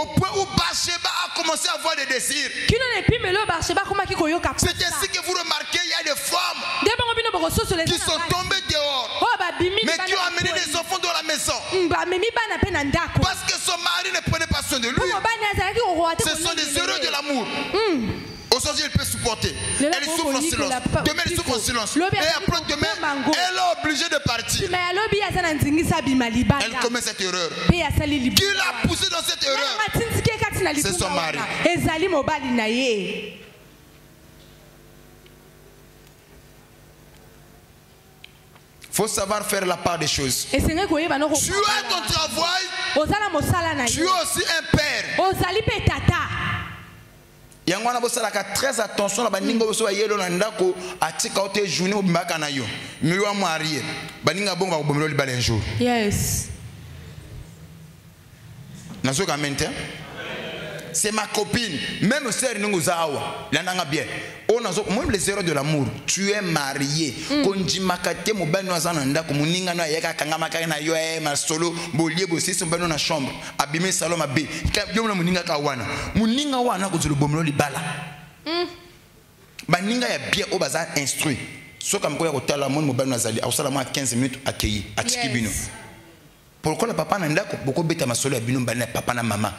point où Bathsheba a commencé à avoir des désirs. C'est ainsi que vous remarquez il y a des femmes qui sont tombées dehors, mais qui ont amené des enfants dans la maison. Parce que son mari ne prenait pas soin de lui. Ce sont des erreurs de l'amour. Aujourd'hui, il peut supporter. supporter. Elle souffre en silence. Demain, elle souffre en silence. Et après demain, elle est obligée de partir. Elle commet cette erreur. Qui l'a poussée dans cette erreur? C'est son mari. Il faut savoir faire la part des choses. Tu as ton travail. Tu es aussi un père. Yangwana bosalaka très attention na baninga boso bayelo na ndako atika ote journée obimaka na yo. Miwa marié. Baninga bonga kobomelo libala un jour. Yes. Nazoka mente. C'est ma copine. Même sœur Nunguzawa, l'ananga bien. On a même les erreurs de l'amour. Tu es marié. Konji makate mo bano azananda ko muninga no yeka kanga makaka na yo ma solo bolie bosi so bano na chambre. Abime salon mabe. Yo na muninga ka wana. Muninga wana ko zulu bomelo libala. Baninga ya bien o baza instruit. So comme ko ya ko tala mon mo bano azali. Ausala ma 15 minutes accueilli. Atiki bino. Pourquoi le papa n'a pas beaucoup de temps à solo papa na maman.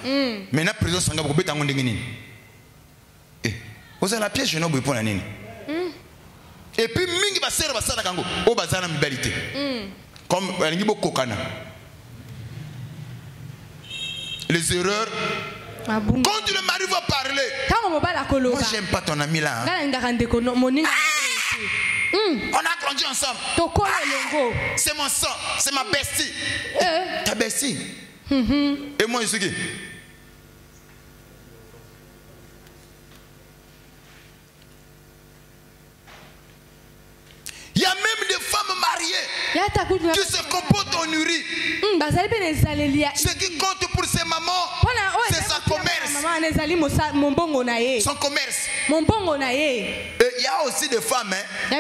Maintenant présence sanga beaucoup de temps ngondenge nini. Vous avez la pièce je n'ai pas nini. Et puis mingi ba sera ba sala kango o bazana mbalité. Comme balingi boko kana. Les erreurs. Quand le mari va parler. Moi j'aime pas ton ami là. On a grandi ensemble. C'est mon sang, c'est ma bestie. Ta bestie. Et moi, je suis qui? Il y a même des femmes mariées qui se comportent en uri. Ce qui compte pour ces mamans, c'est sa commerce. Son commerce. Et il y a aussi des femmes, il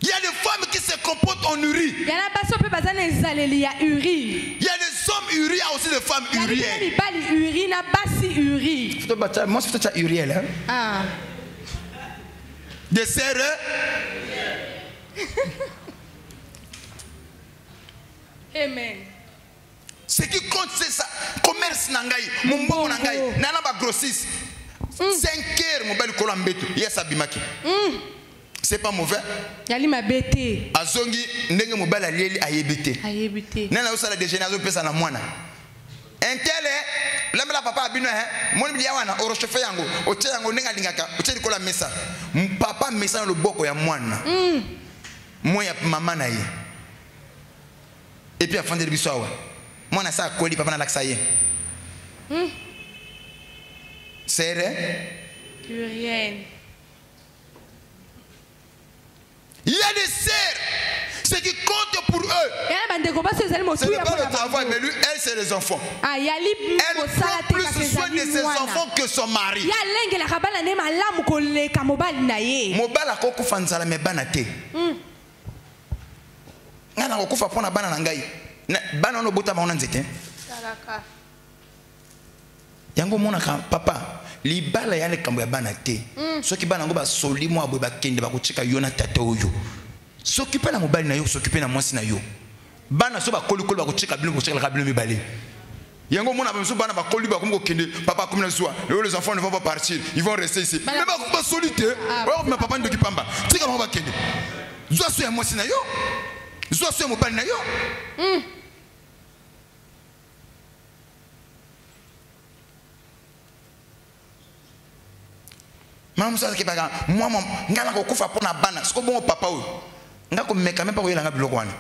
y a des femmes qui se comportent en uri. Il y a des hommes uri, il y a aussi des femmes urielles. Moi, c'est ça uriel. Des sœurs. Amen. Ce qui compte, c'est ça. Commerce nangai, mon bon nangai, nana ba grossiste. 5 heures, mon bel colambeto. Yes, abimaki. C'est pas mauvais. Yali ma bête. Azongi, ndenge mon bel allié ayebete. Ayebete. Nana osala déjeuner pesa na mwana. Intele, la papa abino mon biliawana orochefe yango, oche yango ndenge lingaka, oche likola mesa. Papa mesa le boko ya mwana. Moi ya maman na ye. Et puis à fond de bisoa. Moi na sa koli papa na laksaye. C'est vrai? Rien. Il y a des sœurs, ce qui compte pour eux. C'est pas le travail, mais lui, elle, c'est les enfants. Elle prend plus soin de ses enfants que son mari. Mobala koko fanzala me banate. Ngana koko fa pona bana ngai. Bana no bota ba onanzete. Yango mona papa. Libala ya lekambo ya bana te. Soki bana ngo ba soli mo aboy ba kende ba kuchika yona tata oyo. Soki pe na mobali na yo, soki pe na mwasi na yo. Bana so ba koli ba kuchika bilo kuchika la bilo mibale. Yango mona ba so bana ba koli ba ko kende papa comme na soir. Les enfants ne vont pas partir, ils vont rester ici. Mais ba solité, oh ma papa ndoki pamba. Tika mo ba kende. Zo so ya mwasi na yo. Zo so ya mobali na yo. Maman ça qui baga moi ngala ko kufa pona bana siko bon papa o ngako meka même pas ko yela ngabilo kwana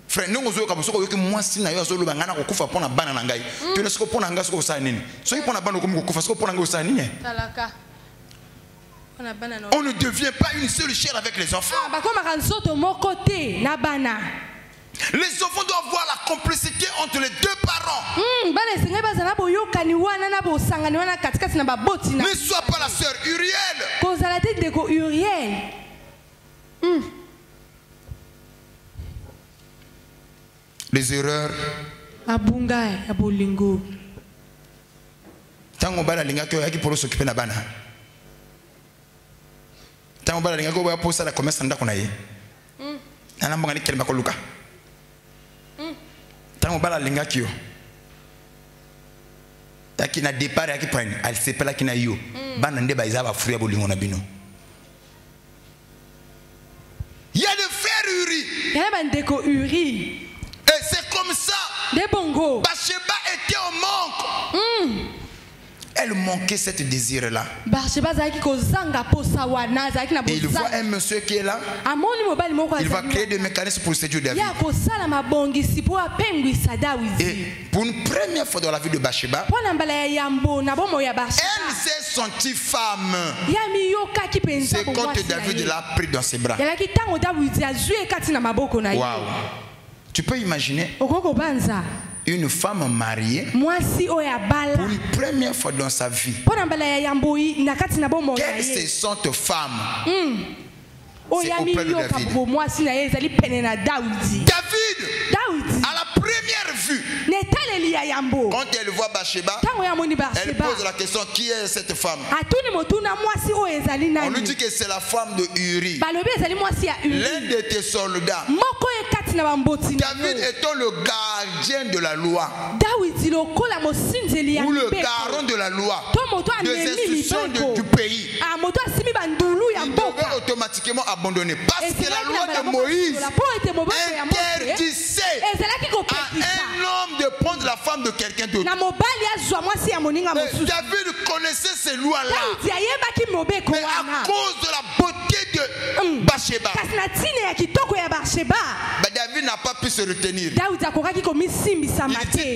frère ndongo zo ka bosoko yoki mwasi na yo zo loba ngana ko kufa pona bana na ngai to ne siko pona nga siko sa nini so pona bana ko mu kufa siko pona nga sa nini talaka pona bana no on ne devient pas une seule chair avec les enfants ba ko makanzoto moko te na bana. Les enfants doivent voir la complicité entre les deux parents. Ne sois pas la sœur Uriel. Les erreurs. Tango bala linga ko yaki pour s'occuper na bana. tant que linga ko posa la commerce ndako na ye ana mbanga ni kelma ko luka tant que linga kio taki na départ yaki prenne elle s'appelle ki na yo bana nde ba izaba fruit ya bolingo na bino. Il y a des frères Uri. Il y a des frères Uri. Et c'est comme ça. Des bongos. Bathsheba était au manque. Elle manquait ce désir-là. Et il voit un monsieur qui est là. Il va créer des mécanismes pour séduire David. Et pour une première fois dans la vie de Bathsheba, elle s'est sentie femme. C'est quand David l'a pris dans ses bras. Waouh. Tu peux imaginer une femme mariée pour une première fois dans sa vie qu'elle se sente femme. C'est auprès de David, à la première vue, quand elle voit Bathsheba, elle pose la question: qui est cette femme? On lui dit que c'est la femme de Uri, l'un de tes soldats. David étant le gardien de la loi ou le garant de la loi des institutions du pays, il devait automatiquement abandonner parce que la loi de Moïse interdisait à un homme de prendre la femme de quelqu'un d'autre. David connaissait ces lois-là, mais à cause de la beauté de Bathsheba, David n'a pas pu se retenir. Il dit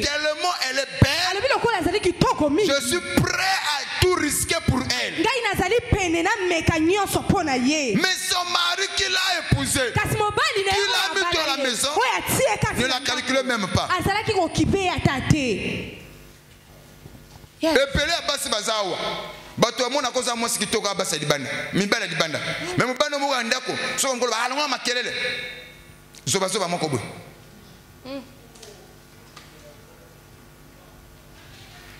tellement elle est belle, je suis prêt à tout risquer pour elle. Mais son mari qui l'a épousé, qui l'a mis dans la maison, ne la calculait même pas. Epele abasi bazawa bato amona koza mwasi kitoko abasa libanda mibala libanda mais mubano mo ndako so ngolo alonga makelele zoba zoba moko bwe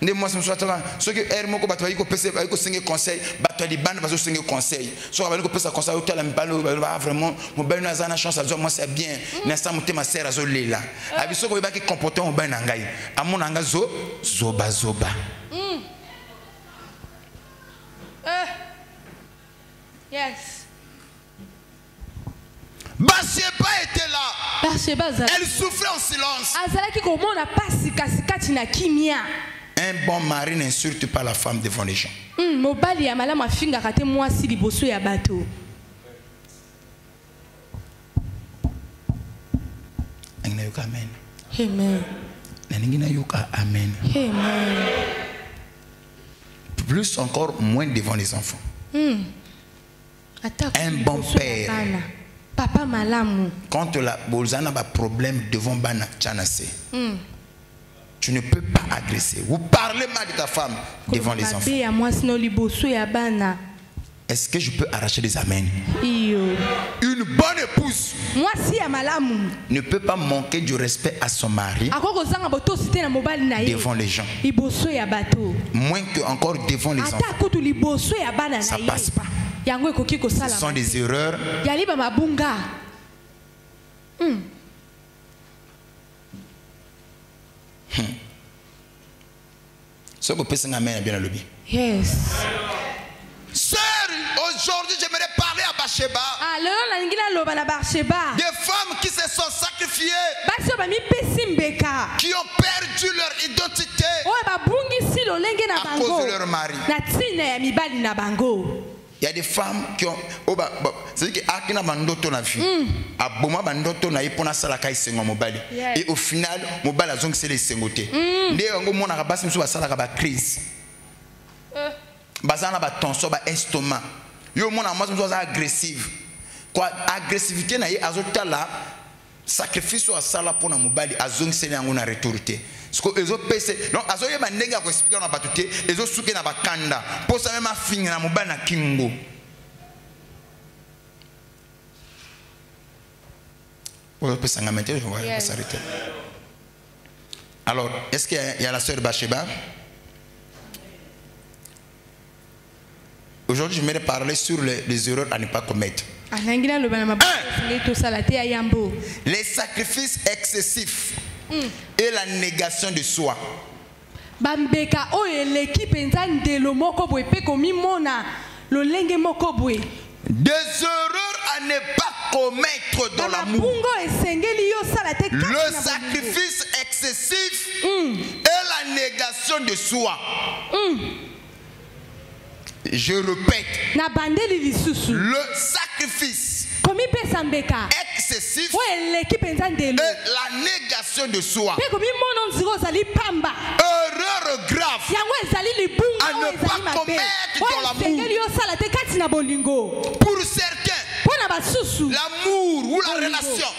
ndé mwasi mswatala so que er moko bato bayiko pese bayiko singe conseil bato libanda bazo singe conseil so bayiko pesa conseil otala mibalo ba vraiment mobali na zana chance azo moi c'est bien l'instant mutema sera azo lela abiso ko baki comporter mobali na ngai amona nga zoba zoba. Yes. Bathsheba était là. Elle souffrait en silence. Un bon mari n'insulte pas la femme devant les gens. Amen. Amen. Amen. Plus encore, moins devant les enfants. Un bon père, papa malamu, quand la bolzana a un problème devant bana tchanase, tu ne peux pas agresser. Vous parlez mal de ta femme devant les enfants. Est-ce que je peux arracher des amens? Une bonne épouse ne peut pas manquer du respect à son mari devant les gens. Moins que encore devant les enfants. Ça ne passe pas. Ce sont des erreurs. Yes. Sœur, aujourd'hui j'aimerais parler à Bathsheba. Des femmes qui se sont sacrifiées, qui ont perdu leur identité à cause de leur mari. Il y a des femmes qui ont c'est-à-dire que bandoto na vie aboma bandoto na ipona sala kai sengo mobali et au final mobali azong c'est les sengoté ndé ngo mona ka basi mso basala ka ba crise bazana ba tension ba estomac yo mona mso mso agressive quoi agressivité na ye azotala sacrifice wa sala pona mobali azong c'est yango na retourité. Ce que les autres pèsent, donc azo yeba ndenge ko expliquer na batuté, les autres souke na bakanda, pour ça même affinga na mobali na kingo. On peut s'engager, on va s'arrêter. Alors, est-ce qu'il y a la sœur Bathsheba? Aujourd'hui aujourd'hui, je vais parler sur les erreurs à ne pas commettre. Les sacrifices excessifs et la négation de soi. Des erreurs à ne pas commettre dans l'amour. Le sacrifice excessif et la négation de soi. Je répète, le sacrifice excessif et la négation de soi. Erreur grave à ne pas commettre dans l'amour. Pour certains, l'amour ou la relation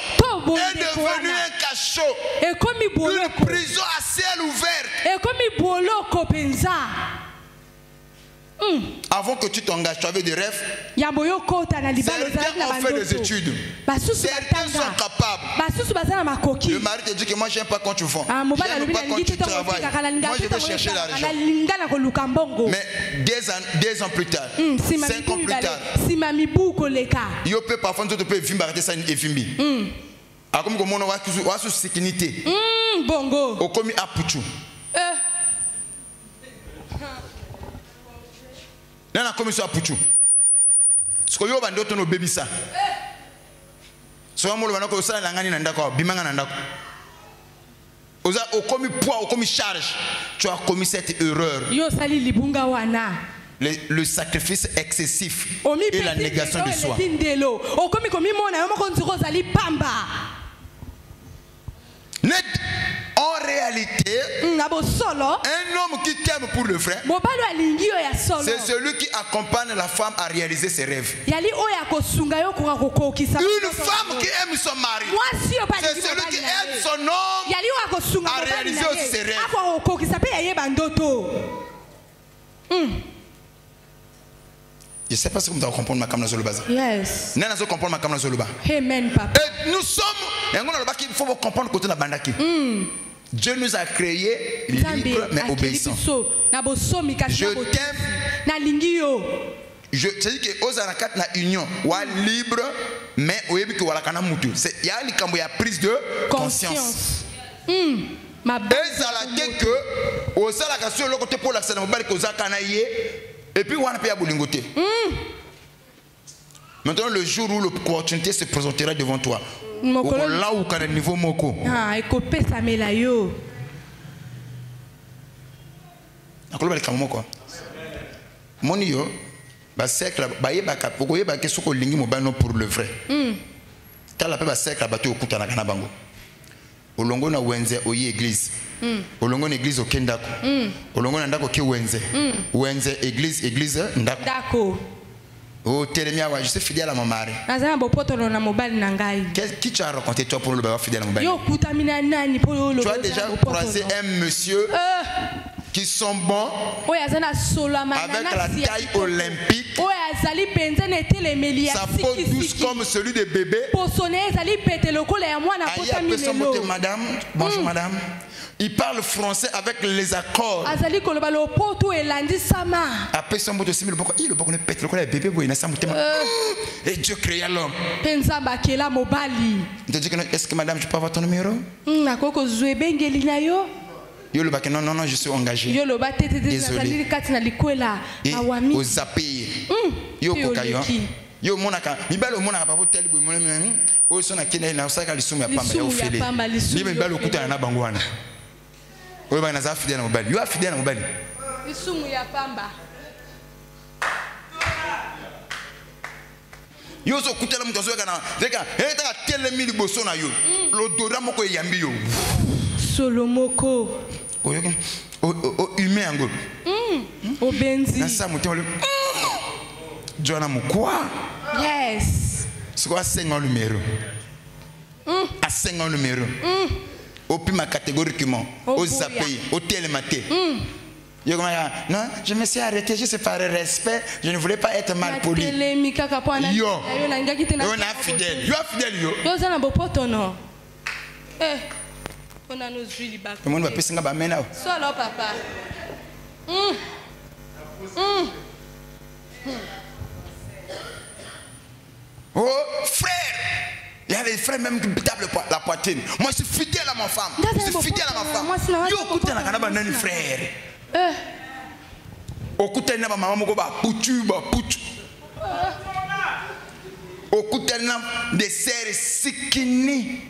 est devenu un cachot, une prison à ciel ouvert. Avant que tu t'engages, tu avais des rêves. Certains ont fait des études. Certains sont capables. Le mari te dit que moi j'aime pas quand tu vends. J'aime pas quand tu travailles. Moi je vais chercher l'argent. Mais 10 ans plus tard, 5 ans plus tard, il peut parfois nous peut vivre ça et vimbi. Comme on a sous sécurité. Au commis à Puchu. Nana commission à Puchu. Ce que yo bando to no baby ça. So mo lo banako sala ngani na ndako bimanga na ndako. Oza au commis poids au commis charge. Tu as commis cette erreur. Yo sali libunga wana. Le sacrifice excessif et la négation de soi. Au commis mona yo mo nziro sali pamba. Net. En réalité, un homme qui t'aime pour le frère, c'est celui qui accompagne la femme à réaliser ses rêves. Une femme qui aime son mari, c'est celui qui aime son homme à réaliser aussi ses rêves. Je ne sais pas si vous allez comprendre ma caméra sur le bas. Yes. Amen, papa. Et nous sommes, il faut comprendre côté de la bandaki. Dieu nous a créés libres mais obéissants. Je t'aime. Je te dis que aux anakat na union, wa libre mais oyebi que wala kana mutu. C'est il y a likambo ya prise de conscience. Ma belle que au sala ka sur le côté pour l'accès na bali ko zakana yé et puis wana pe ya bolingote. Maintenant le jour où l'opportunité se présentera devant toi. Là où quand niveau moko. Ah, écopé ça me la yo. Akolo comme moi quoi. Moni yo ba cercle ba yeba ka poko yeba ke soko lingi mo bano pour le vrai. Tala pe ba cercle ba to okuta na kana bango. Olongo na wenze oyi église. Olongo na église okendako. Olongo na ndako ke wenze. Wenze église ndako. Dako. Oh, je suis fidèle à mon mari. Qui tu as rencontré toi pour le fidèle à mon mari? Tu as déjà croisé un monsieur qui sont bons avec la taille olympique, sa peau douce comme celui de bébé. Madame, bonjour madame. Il parle français avec les accords. Et Dieu créa l'homme. Est-ce que madame, je peux avoir ton numéro? Non, je suis engagé. Désolé. Et aux zappés. Yo monaka mibalo monaka pa hotel bo moneme o sona kina na osaka lisumu ya pamba ya ofele ni mibalo kuta na bangwana o ba na za fidèle na mobali yo fidèle na mobali lisumu ya pamba yo so kutela mtu azoeka na zeka eta tele mili boso na yo l'odora moko yambi yo solomoko o humain ngo obenzi na sa muto Joanna Mukwa. Yes. C'est quoi 5 ans numéro? À 5 ans numéro. Au pima catégoriquement. Au zappé. Au télématé. Non, je me suis arrêté juste par respect. Je ne voulais pas être mal poli. Yo. On a fidèle. Yo fidèle yo. Yo zana bopoto no. On a nos huiles bac. Le monde va pisser ngaba mena. Solo papa. Oh, frère. Il y a des frères même qui tapent la poitrine. Moi, je suis fidèle à ma femme. Je suis fidèle à ma femme. Yo, écoutez, on a un frère. Écoutez, on a maman qui va poutu. Écoutez, on a des sœurs sikini.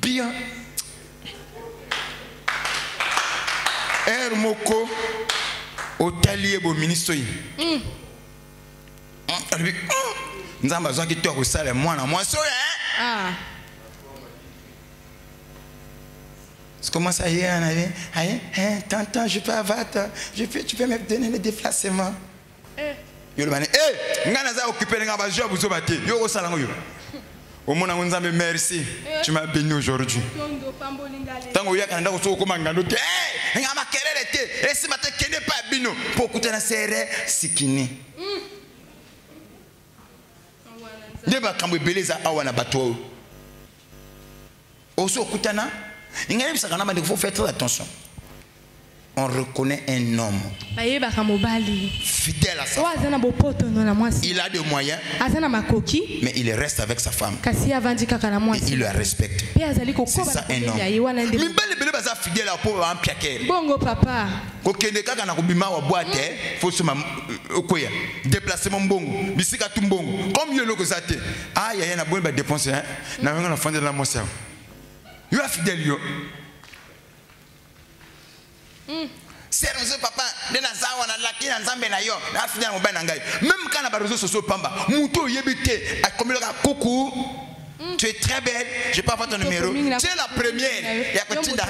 Bien. Moko, hôtelier au ministre. Nous avons besoin de te resserrer moi. Comment ça y est, Tonton, je peux avoir, tu peux me donner le déplacement. Yo le mané, ngana occupé ngaba job vous obate. Yo ko salango yo. Au monde on nzambe merci. Tu m'as béni aujourd'hui. Tango ya kanda ko so ko mangando te. Ngama kerere te. Esi mate kene pa bino. Pour kutana sere sikini. Deba kamwe beleza awana bato. Oso kutana. Il faut faire très attention. On reconnaît un homme fidèle à sa femme. Il a des moyens, mais il reste avec sa femme. Et il la respecte. C'est ça un homme. Bongo papa. Déplacement bongo, bisika tumbongo. Comme il y a le côté. Ah, il y a une bonne dépense. Na venga fin de la moitié. You are fidèle yo. Sérieux papa, de na zawa na laki na nzambe na yo. Na fidèle mo bana ngai. Même quand na ba réseaux sociaux pamba, muto yebite a comme le coucou. Tu es très belle, je peux avoir ton numéro. Tu es la première. Ya ko tinda.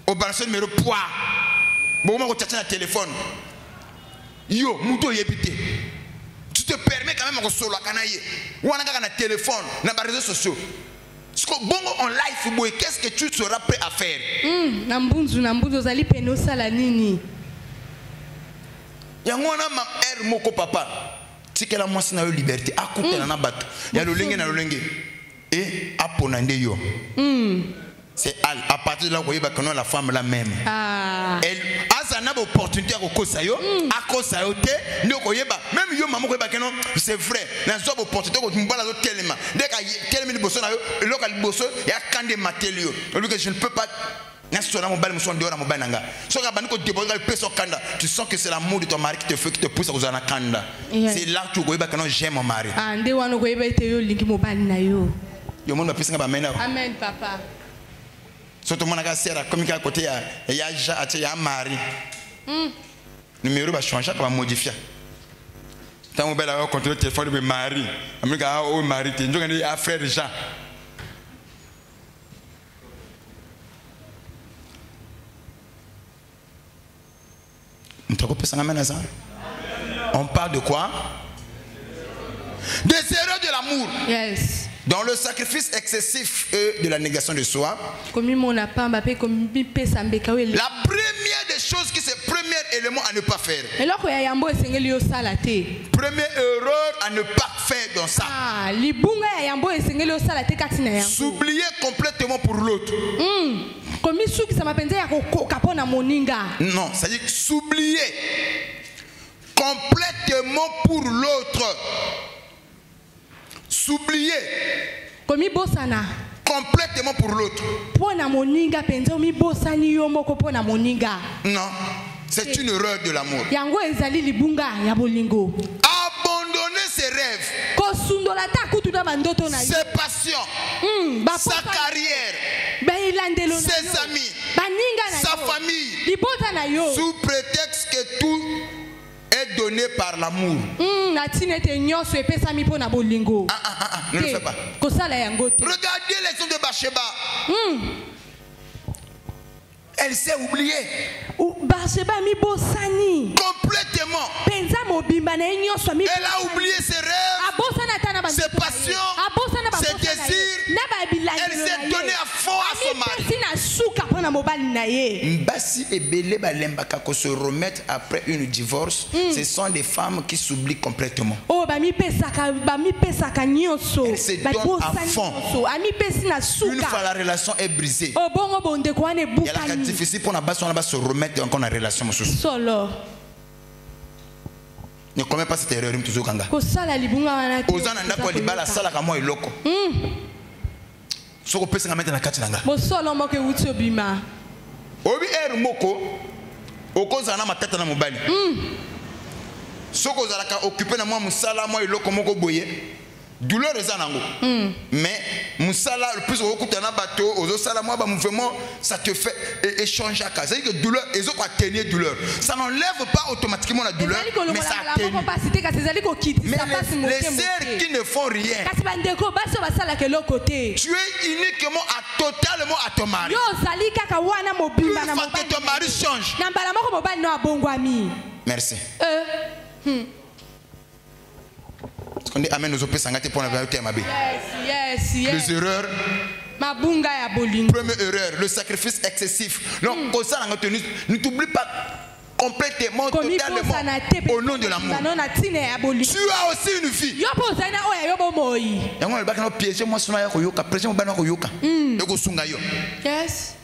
Au balance numéro poids. Bon moi ko tchatcha na téléphone. Yo, muto yebite. Tu te permets quand même de solo kanaye ou on a un téléphone na les réseaux sociaux. Bongo en live, qu'est-ce que tu seras prêt à faire? Nambunzu zali peno sala nini. Yangona ma moko papa. Tikela moi na yo liberté akuta na bato. Ya lolenge na lolenge. Et aponande yo. C'est à partir de là où il y a la femme la même. Elle a une opportunité à cause yo, à cause yo te, même yo maman c'est vrai. Dans une opportunité que tu m'as la tellement. Dès que tellement de bosso na yo, local bosso, il y a quand des matériaux. Je ne peux pas. Tu sens que c'est l'amour de ton mari qui te fait, qui te pousse à vous en kanda. C'est là que tu vois que j'aime mon mari. Amen papa. Surtout mon agacera comme il y a côté il y a mari. Numéro va changer, va modifier. Tant on va contrôler le téléphone de mari. Amiga au mari, tu es un frère Jean. On parle de quoi? Des erreurs de l'amour. Yes. Dans le sacrifice excessif et de la négation de soi, la première des choses qui c'est le premier élément à ne pas faire. Première erreur à ne pas faire dans ça. S'oublier complètement pour l'autre. Non, c'est-à-dire s'oublier complètement pour l'autre. S'oublier complètement pour l'autre. Non, c'est une erreur de l'amour. Abandonner ses rêves, ses passions, sa carrière, ses amis, sa famille, sous prétexte que tout est donné par l'amour. Ne le fais pas. Regardez l'exemple de Bathsheba. Elle s'est oubliée. Complètement. Elle a oublié ses rêves, ses passions, ses désirs. Elle s'est donnée à fond à son mari. Mbasi et Belé balembaka ko se remettre après une divorce, ce sont des femmes qui s'oublient complètement. Elles se donnent à fond. Une fois la relation est brisée, il y a la difficile pour se remettre encore en relation. Ne commets pas cette erreur. Ozana kwa libala sala kama iloko. Soko pesa ngamete na kati nanga. Mosolo moke uti obima. Obi moko okoza na matata na mobali. Soko zalaka occupé na moi musala moi iloko moko boye. Douleur ezanango. Mais musala le plus okuta na bato ozo sala moi ba mouvement ça te fait échanger à casa. C'est-à-dire que douleur ezo kwa tenir douleur. Ça n'enlève pas automatiquement la douleur, mais ça atténue. Mais les sœurs qui ne font rien, tu es uniquement totalement à ton mari. Plus fois que ton mari change. Merci. On dit amen aux opés sangatés pour la vérité à ma vie. Les erreurs. Première erreur, le sacrifice excessif. Donc, ne t'oublie pas complètement, totalement au nom de l'amour. Tu as aussi une vie. Yes.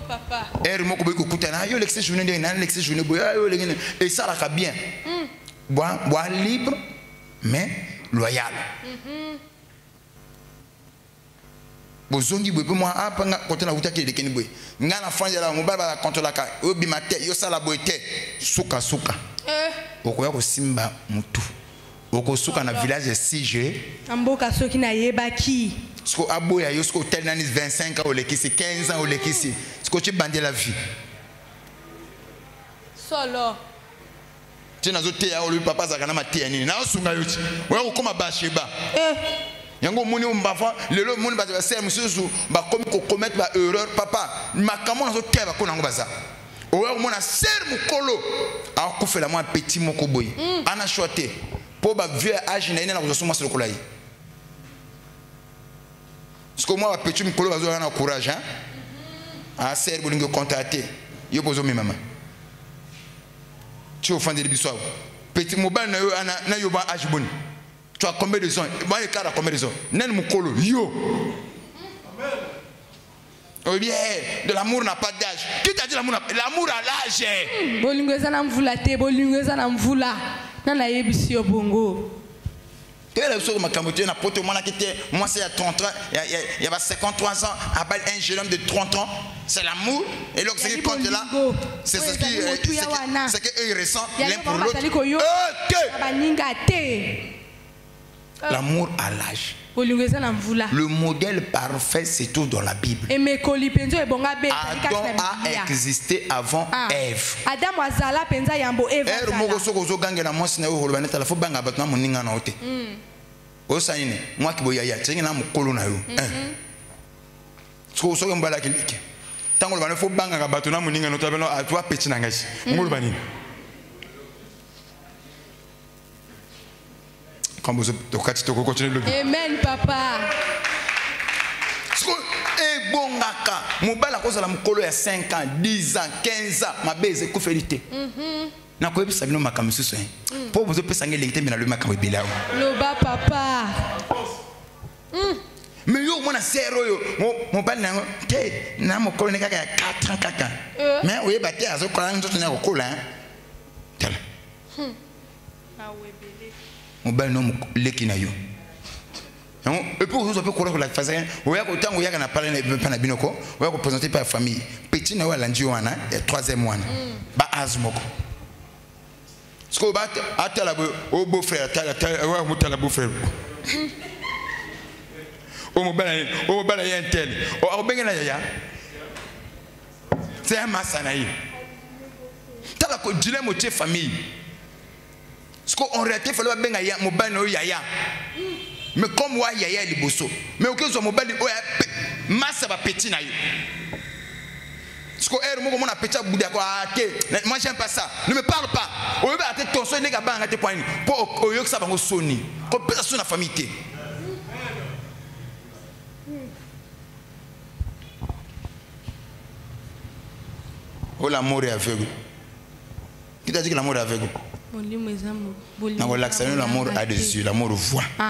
Papa. Et ça la bien. Bois libre mais loyal. Bozongi boy moi apanga côté na utaki de keni boy. Ngana fanya la mobala contre la ka. Obimate yo sala boyte suka suka. Okoya ko simba mutu. Oko suka na village CG. Amboka soki na yebaki. Ce que aboya yo ce que tel nanis 25 ans au lekisi 15 ans au lekisi. Ce que tu bandé la vie. Solo. Tu n'as pas ya lui papa zakana matia nini. Na osunga yo ti. Wa ko koma ba sheba. Yango moni umbafa lelo moni ba ser mususu ba komi ko commettre ba erreur papa. Makamo na zo keba ko nango baza. Owa mona ser mukolo. A ko fela moi petit moko boy. Ana choté. Po ba vieux âge na ina na ko soma sur kolai. Parce que moi, petit micro, je vais courage. À serre, vous pouvez contacter. Je pose mes mamans. Tu es au fond de l'histoire. Petit mobile, na yo ba ajibon. Tu as combien de ans? Moi, il y a combien de ans? Nen mukolo, yo. Oh bien, de l'amour n'a pas d'âge. Qui t'a dit l'amour n'a pas d'âge? L'amour a l'âge. Bolingweza na mvula te, bolingweza na mvula. Nana yebisi yo bongo. Moi c'est à 30 ans, il y a 53 ans, un jeune homme de 30 ans, c'est l'amour. Et l'autre ce qui compte là, c'est ce qu'ils ressentent l'un pour l'autre. L'amour à l'âge. Le modèle parfait se trouve dans la Bible. Adam a existé avant Ève. Moi qui boya ya tsenga na mukolo na yo so mbala kilike tango le bana fo banga ka bato na muninga no tabelo a toi petit na ngashi ngolo bani comme vous tokati toko continuer le amen papa so e bongaka mobala ko sala mukolo ya 5 ans 10 ans 15 ans mabeze ko félité na ko ebisa bino makambo susu po bozo pesa ngelengite mina le makambo ebela loba papa mais yo mona sero yo mon bal na te na mo ko ne kaka 4 ans kaka mais oye baté azo ko nzo tuna ko kola tala na webele mon bal no leki na yo et puis vous avez courir la phase oya ko tango ya na parler na binoko oya ko présenter par famille petit na wala ndio wana et 3e wana ba azmoko. Ce qu'on bat à la beau-frère, à la beau-frère. Au mobile, il y a un tel. C'est un massanaï. T'as la dilemme moitié famille. Ce qu'on réalité, il fallait bien y a mobile no yaya. Mais comme moi yaya les bosso. Mais aucun son mobile oh masse va petit na yo. Moi j'aime pas ça. Ne me parle pas. Oh, l'amour est aveugle. Qui t'a dit que l'amour est aveugle? L'amour a des yeux, l'amour voit. Je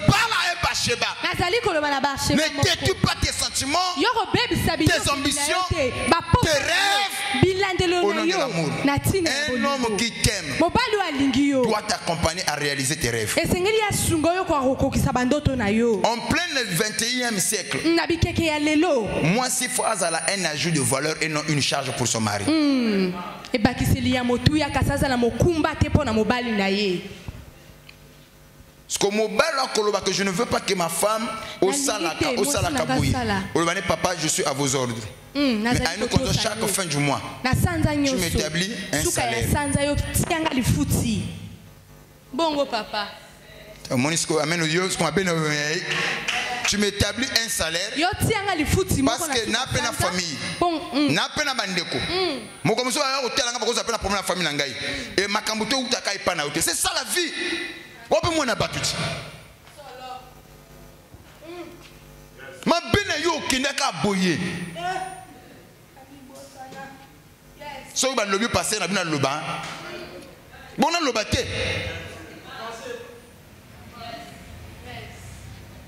parle à un Bathsheba. Ne détruis pas tes sentiments, tes ambitions, tes rêves au nom de l'amour. Un homme qui t'aime doit t'accompagner à réaliser tes rêves. En plein 21e siècle, moi, si faut un ajout de valeur et non une charge pour son mari. Que je ne veux pas que ma femme au salaka papa, je suis à vos ordres. Mais à nous, chaque fin du mois, tu m'établis un salaire. Bongo papa. Tu m'établis un salaire parce que n'a pas de famille, n'a pas de bandeko. Mon comme ça, la famille et ma kambuto ou takai pana. C'est ça la vie. Moi na batuti. Ma bene yo kineka boye. So ba lobi passer na bina loba. Bona lobate.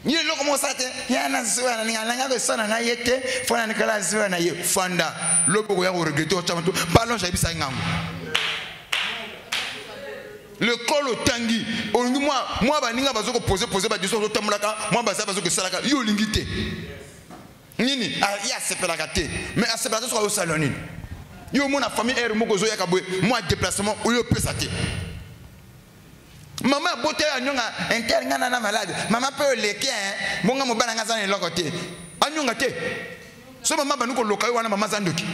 Ni lo comment ça te yana zwa na nganga ko sana na yete fona nikala zwa na ye fanda lobo ya regretter chamanto ballon jabisa ngango. Le col au tangi, moi baninga bazoko poser ba diso to tamulaka, moi baza bazoko salaka yo lingité. Nini ya sepelaka te, mais a sepelaka so au salonine. Yo mon famille er moko zo yakabwe, moi déplacement yo pesa te. Maman boté anyonga internga na malade. Maman peut leke hein, monga mobana ngazana eloko te. Anyonga te. So maman banuko loka wana maman zandoki.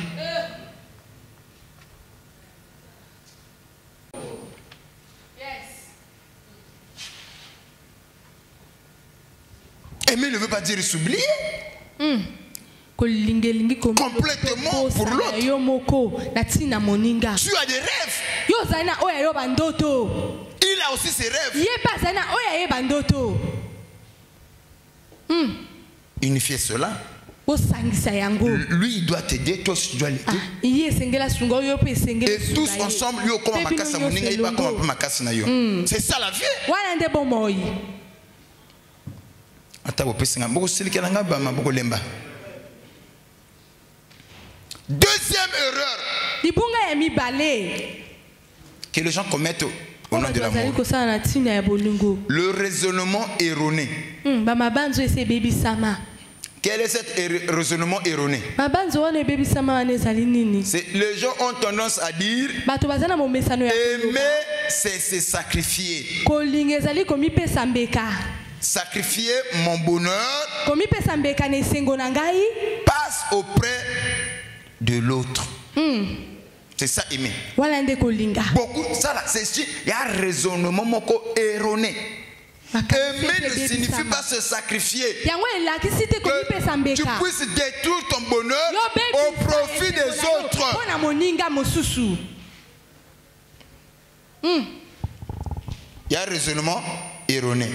Aimer ne veut pas dire s'oublier. Complètement pour l'autre. Tu as des rêves. Il a aussi ses rêves. Unifier cela. Lui il doit t'aider, toi aussi tu dois l'aider. Et tous ensemble, c'est ça la vie. Deuxième erreur que les gens commettent au nom de l'amour, le raisonnement erroné. Quel est cet raisonnement erroné? Les gens ont tendance à dire aimer c'est se sacrifier. Sacrifier mon bonheur passe auprès de l'autre. C'est ça aimer. Beaucoup, ça là, c'est il y a un raisonnement erroné. Aimer ne signifie pas se sacrifier. Que tu puisses détruire ton bonheur au profit des autres. Il y a un raisonnement erroné.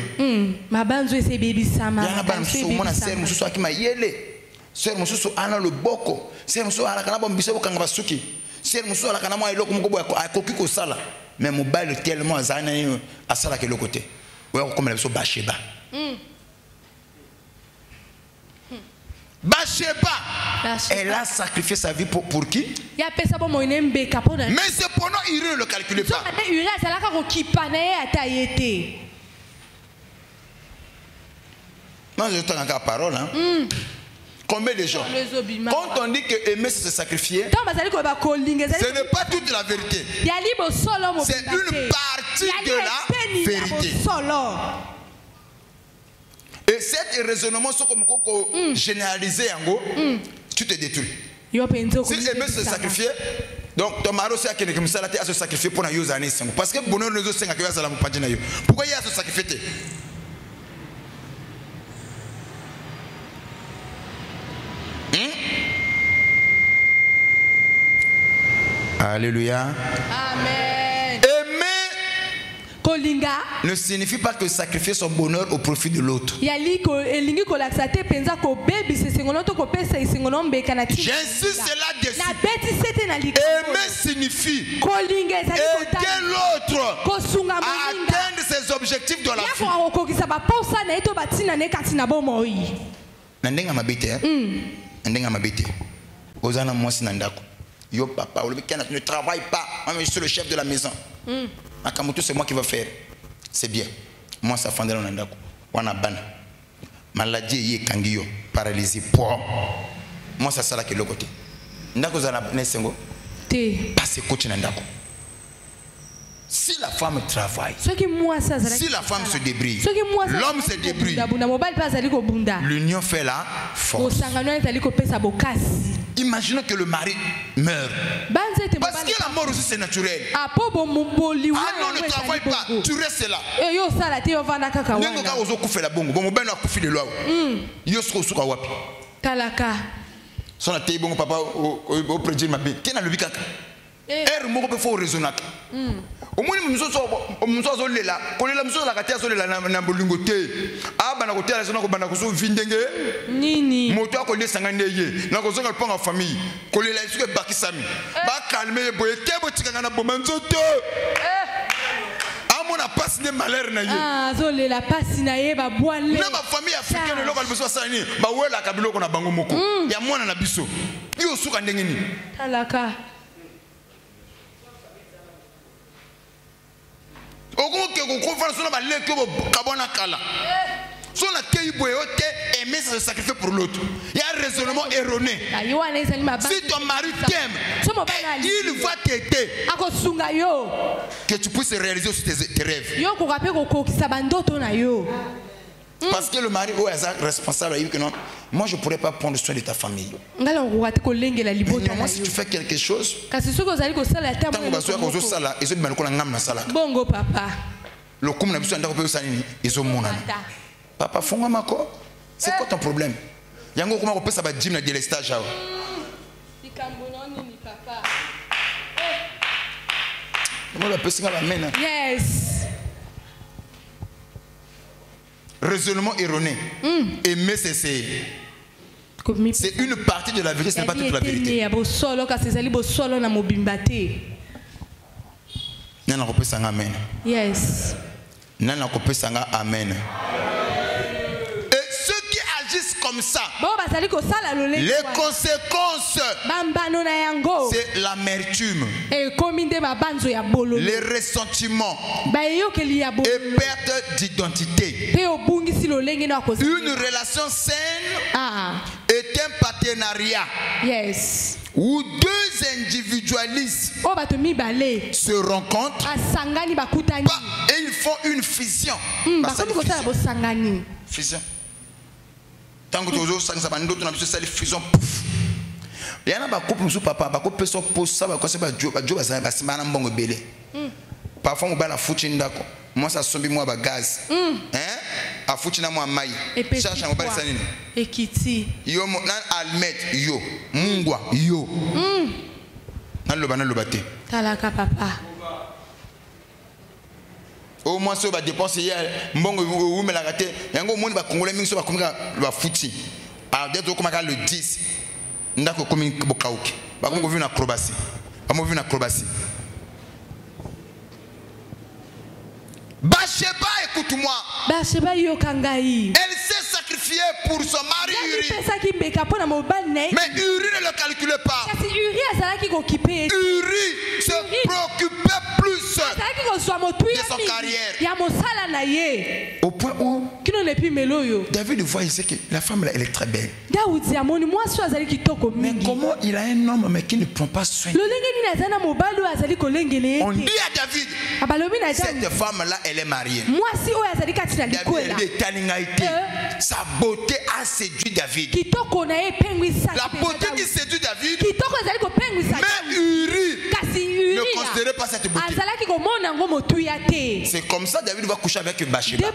Mais mon bail tellement à ça là que le côté. Comme elle Bathsheba. Bathsheba, elle a sacrifié sa vie pour qui? Mais cependant, il ne le calculait pas. Moi, je t'en ai la parole. Hein? Combien de gens? Quand on dit que aimer c'est se sacrifier, ce n'est pas toute la vérité. C'est une partie de la vérité. Et cet raisonnement, généralisé en gros, tu te détruis. Si aimer se sacrifier, donc ton mari aussi a se sacrifier pour nous années. Parce que bonheur nous aussi pourquoi il a se sacrifier? Alléluia. Amen. Aimer ne signifie pas que sacrifier son bonheur au profit de l'autre. J'insiste là-dessus. Aimer signifie aider l'autre à atteindre ses objectifs dans la vie. Yo papa, ne travaille pas. Moi, je suis le chef de la maison. C'est moi qui vais faire. C'est bien. Moi, ça fait de l'ondako. On a ban. Maladie yé kangio, paralysé. Moi, ça sera que le côté. Ndako zana nesengo. Passe coach n'andako. Si la femme travaille, si la femme se débrouille, l'homme se débrouille, l'union fait la force. Imaginons que le mari meurt. Parce que la mort aussi c'est naturel. Ah non, ne travaille pas, tu restes là. Au moins nous sommes là, quand la musique la katia sur la nambolingote, ah bana kotia la zona ko bana koso vindenge, nini, moto ko le sangandeye, na kozo ngapanga en famille, ko le la isuke bakisami, ba calmer boye tebo tikanga na bomanzoto. Ah mon a pas de malheur na ye. Ah zole la passe na ye ba boile. Na ma famille africaine local beso sani, ba wela kabilo ko na bango moko. Ya mwana na biso. Yo suka ndenge ni. Talaka. Aimer se sacrifier pour l'autre. Il y a un raisonnement erroné. Si ton mari t'aime, il va t'aider que tu puisses réaliser aussi tes rêves. Parce que le mari est responsable, il dit que non, moi je ne pourrais pas prendre soin de ta famille. Mais néanmoins, si tu fais quelque chose, bongo papa. Le coup n'a besoin de papa, c'est quoi ton problème? Yango comment on peut savoir gym na délestage là? Yes. Raisonnement erroné. Aimer c'est une partie de la vérité, ce n'est pas toute la vérité. Yes. Amen. Et ceux qui agissent comme ça, les conséquences, c'est l'amertume, les ressentiments et perte d'identité. Une relation saine est un partenariat. Yes. Où deux individualistes se rencontrent et ils font une fusion. Fusion. Tant que tu as une fusion, il y a un couple papa, un couple qui pose ça, parfois on va la foutre d'ako. Moi ça sombi moi ba gaz. A foutre na moi maï. Cherche on va ça nini. Ekiti. Yo nan almet yo, mungwa yo. Nan loba te. Talaka papa. Au moins ça va dépenser hier mbongo ou me la raté. Yango moni ba congolais mingi so ba komika ba fouti. A d'être comme le 10. Ndako komi bokauki. Ba kongo vu na acrobatie. Ba mo vu na acrobatie. Bathsheba, écoute-moi. Bathsheba yokangai. Elle s'est sacrifiée pour son mari Uri. Mais Uri ne le calculait pas. Uri se préoccupait plus de son carrière. Au point où David voit, il sait que la femme là, elle est très belle. Mais comment il a un homme mais qui ne prend pas soin? On dit à David, cette femme là, elle est mariée. Sa beauté a séduit David. La beauté qui séduit David, mais Uri ne considérait pas cette beauté. C'est comme ça David va coucher avec Bathsheba.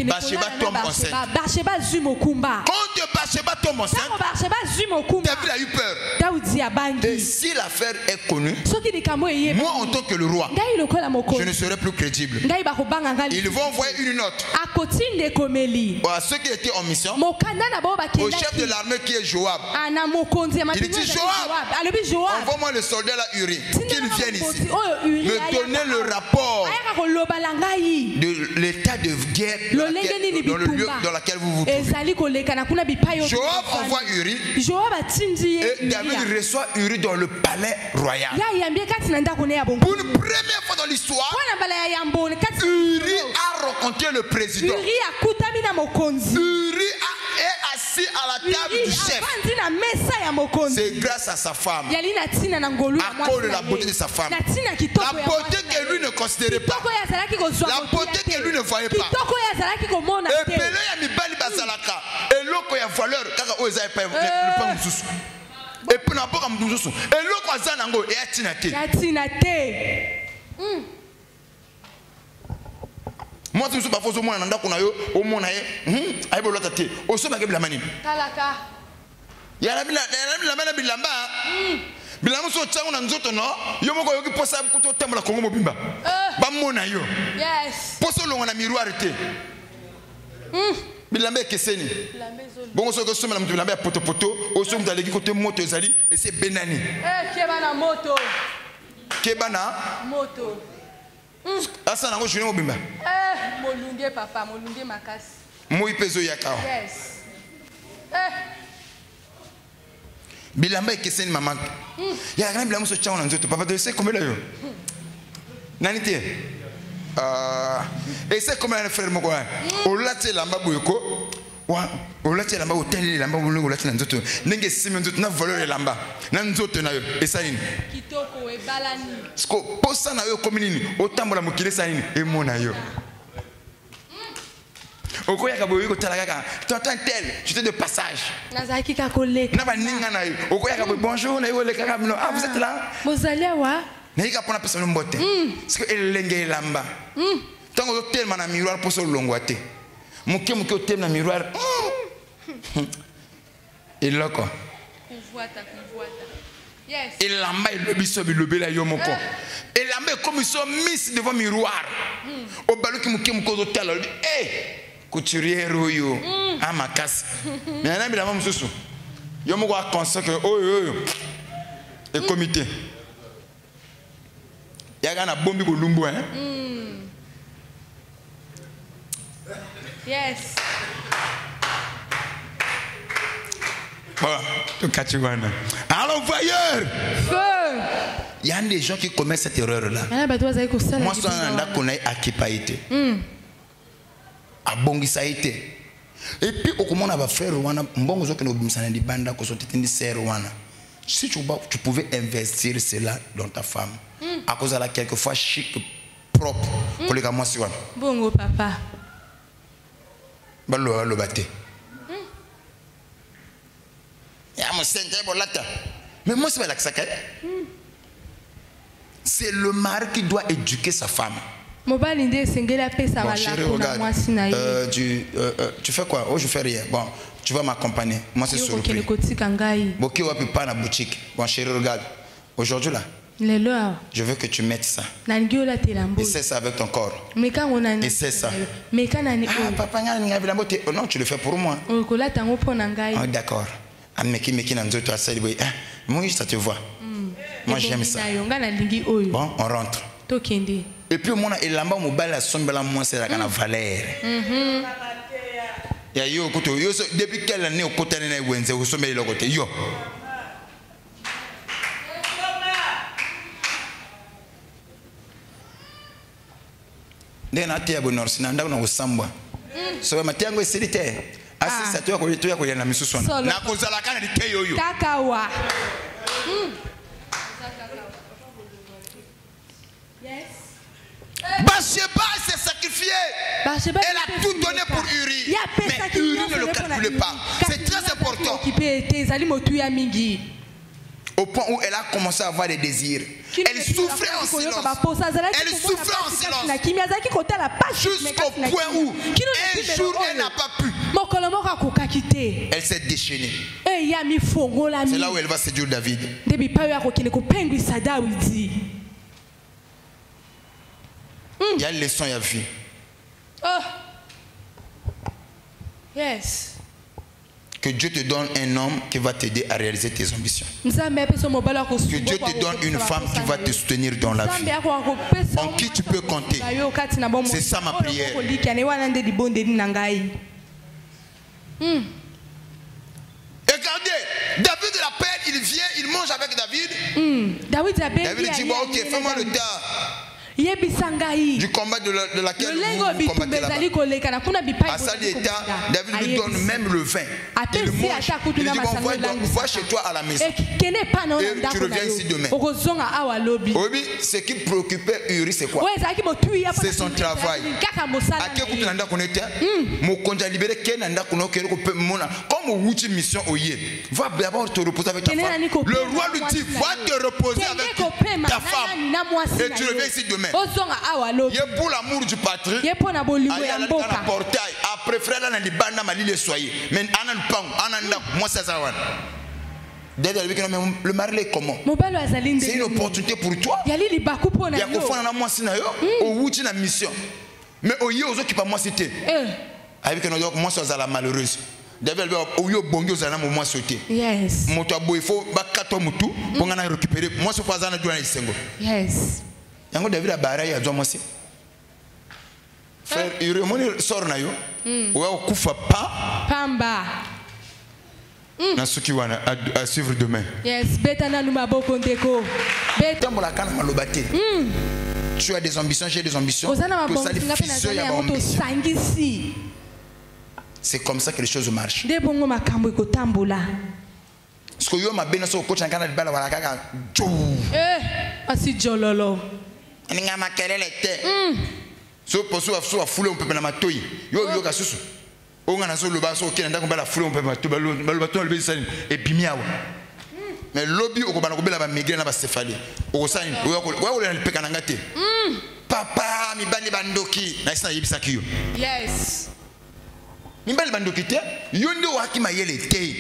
Bathsheba tombe enceinte. Quand Bathsheba tombe enceinte, David a eu peur. Et si l'affaire est connue, moi en tant que le roi, je ne serai plus crédible. Ils vont envoyer une note à ceux qui étaient en mission, au chef de l'armée qui est Joab. Il dit Joab, envoie-moi le soldat là Uri, qu'il vienne ici, me donner le rapport de l'état de guerre dans le lieu dans lequel vous vous trouvez. Joab envoie Uri et David reçoit Uri dans le palais royal. Pour une première fois dans l'histoire, Uri a rencontré le président. Uri est assis à la table du chef. C'est grâce à sa femme, à cause de la beauté de sa femme, la beauté que lui ne considérait pas, la beauté que lui ne voyait pas. Et Pelé a mis bali basalaka et l'autre a valeur car aux ailes le pain sous. Et puis n'a pas comme nous sous. Et l'autre a zanango et a tinate. Moi je suis pas faux au moins nanda kuna yo au mona ye aibo lotate o so bagé bilamani talaka ya la mana bilamba bilamba so tsango na nzoto no yo moko yoki posa kuto tambola kongo mobimba ba mona yo yes poso longa na miroir te bilamba ekeseni bongo so ko somela mutu bilamba ya poto poto o so mdaleki côté moto ezali et c'est benani kebana moto kebana moto asa nango june mobimba molunge papa molunge makasi moi peso yakao yes bilamba ekeseni mama ya kana bilamba so tchao na nzoto papa de c'est comme là yo nani te et c'est comme un frère moko o lati lamba boyoko wa o lati lamba hotel lamba bolungo lati na nzoto ndenge simi nzoto na valeur lamba na nzoto na yo esa nini kitoko e balani sko posa na yo comme nini otambola mokile sa nini e mona yo okoya ka boyiko tala kaka tonton tel j'étais de passage nazaki ka koleka na ba ninga na yo okoya ka bonjour na yo le kaka no ah vous êtes là mozalia wa na ika pona personne mbote parce que elenge lamba tango tellement na miroir pour so longwate muke otem na miroir et là quoi kuvuata yes et lamba et lobiso bilobela yo moko et lamba comme ils sont mis devant miroir au baluki muke otel couturier oyo amakasi mais na bilamba mususu yo moko a conscience que oyo et comité yaga na bombi bolumbu yes. Voilà, tout Kachiwana. Alors, voyeur! Il y a des gens qui commettent cette erreur-là. Moi, je suis à Kipaïté. À Bongisaïté. Et puis, au comment on va faire Rwanda, si tu pouvais investir cela dans ta femme, à cause de la quelquefois chic, propre, pour les gars, moi, c'est bon, papa. Le bâté. Mais moi, c'est pas la c'est le mari qui doit éduquer sa femme. Bon, chérie, regarde, tu fais quoi? Oh, je fais rien. Bon, tu vas m'accompagner. Moi, c'est sur le prix. Bon, chérie, regarde. Aujourd'hui, là, je veux que tu mettes ça. Essaie ça avec ton corps. Essaie ça. Ah, papa, non, tu le fais pour moi. Oh, d'accord. Moi, ça te voit. Moi, j'aime ça. Bon, on rentre. Et puis, moi, il a c'est la valeur. Depuis quelle année au côté de vous sommet le côté yo. Nena tia bonor sinanda na usambwa. So matiango esilite. Asi sa tuya ko yana misusu na. Na kozala kana dike yoyo. Kakawa. Yes. Bathsheba s'est sacrifiée. Elle a tout donné pour Uri. Mais Uri ne le calculait pas. C'est très important. Au point où elle a commencé à avoir des désirs. Elle souffrait en silence. Elle souffrait en silence. Jusqu'au point où un jour elle n'a pas pu. Elle s'est déchaînée. C'est là où elle va séduire David. Il y a une leçon, il y a vu. Yes. Que Dieu te donne un homme qui va t'aider à réaliser tes ambitions. Que Dieu te donne une femme qui va te soutenir dans la vie. En qui tu peux compter. C'est ça ma prière. Regardez, David l'appelle, il vient, il mange avec David. David dit, bon, ok, fais-moi le tas du combat de laquelle vous combattez là-bas. À ça d'état, David lui donne même le vin. Il mange. Il dit, bon, va chez toi à la maison. Et tu reviens ici demain. Oui, ce qui préoccupait Uri, c'est quoi? C'est son travail. À quel coup tu n'as pas été? Mon conjoint libéré, comme au outil mission au yé, va d'abord te reposer avec ta femme. Le roi lui dit, va te reposer avec ta femme. Et tu reviens ici demain. Il est pour l'amour du patrie. Il est pour le portail. Après, frère, on a dit, mais moi, c'est ça. Le mari est comment? C'est une opportunité pour toi. Il y a qu'on fait un mois au la mission. Mais au yé aux autres qui pas moi cité. Avec un moi, c'est la malheureuse. David au yo bongo za na mo moi sauter. Yes. Moto abo il faut ba kato mutu pour ngana récupérer. Moi so fa za na douana isengo. Yes. Yango David a barai ya moi si. Frère, il remoni sort na yo. Ou kufa pa. Pamba. Na suki wana à suivre demain. Yes, betana numa boko ndeko. Beta mo la kana malobate. Tu as des ambitions, j'ai des ambitions. Que ça les fils ya ambition. C'est comme ça que les choses marchent. Parce que yo ma bena so coach nkana libala wala kaka. Asi jololo. Ninga makelele te. So poso a foule on peut na matoyi. Yo ka susu. Onga na so lo ba so kena ndako bala foule on peut matoyi balo bato le bisani et bimiawa. Mais lobby o ko bana ko bela ba migrer na ba céphalie. O ko sani o le peka na ngate. Papa mi bani bandoki na sina yibisa kiyo. Yes. Mimbali bandokite yondo waki mayele te.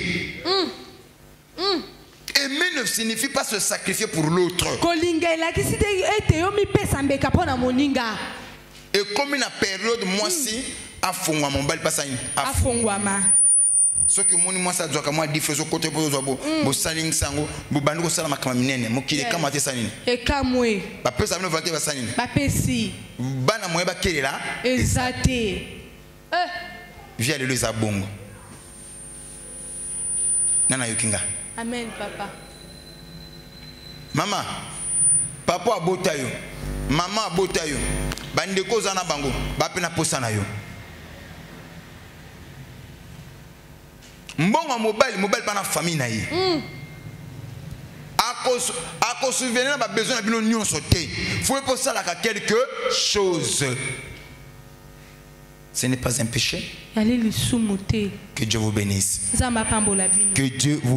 Aimer ne signifie pas se sacrifier pour l'autre. Et comme une période moi si afongwa mon bal pas afongwa ma. Ce que mon moi ça doit comme moi diffuser côté pour zo bo saling sango bo bandu ko sala makama minene mokile kama te sanini. E kamwe. Ba pesa no vante ba sanini. Ba pesi. Bana moye ba kelela. Exacté. Viens le les abongo. Nana yokinga. Amen papa. Maman, papa abota yo. Maman abota yo. Bandeko zana bango, ba pena posana yo. Mbongo mobile pas na famille na ye. À souvenir ba besoin na bino nyonso te. Faut pour ça la quelque chose. Ce n'est pas un péché. Que Dieu vous bénisse. Que Dieu vous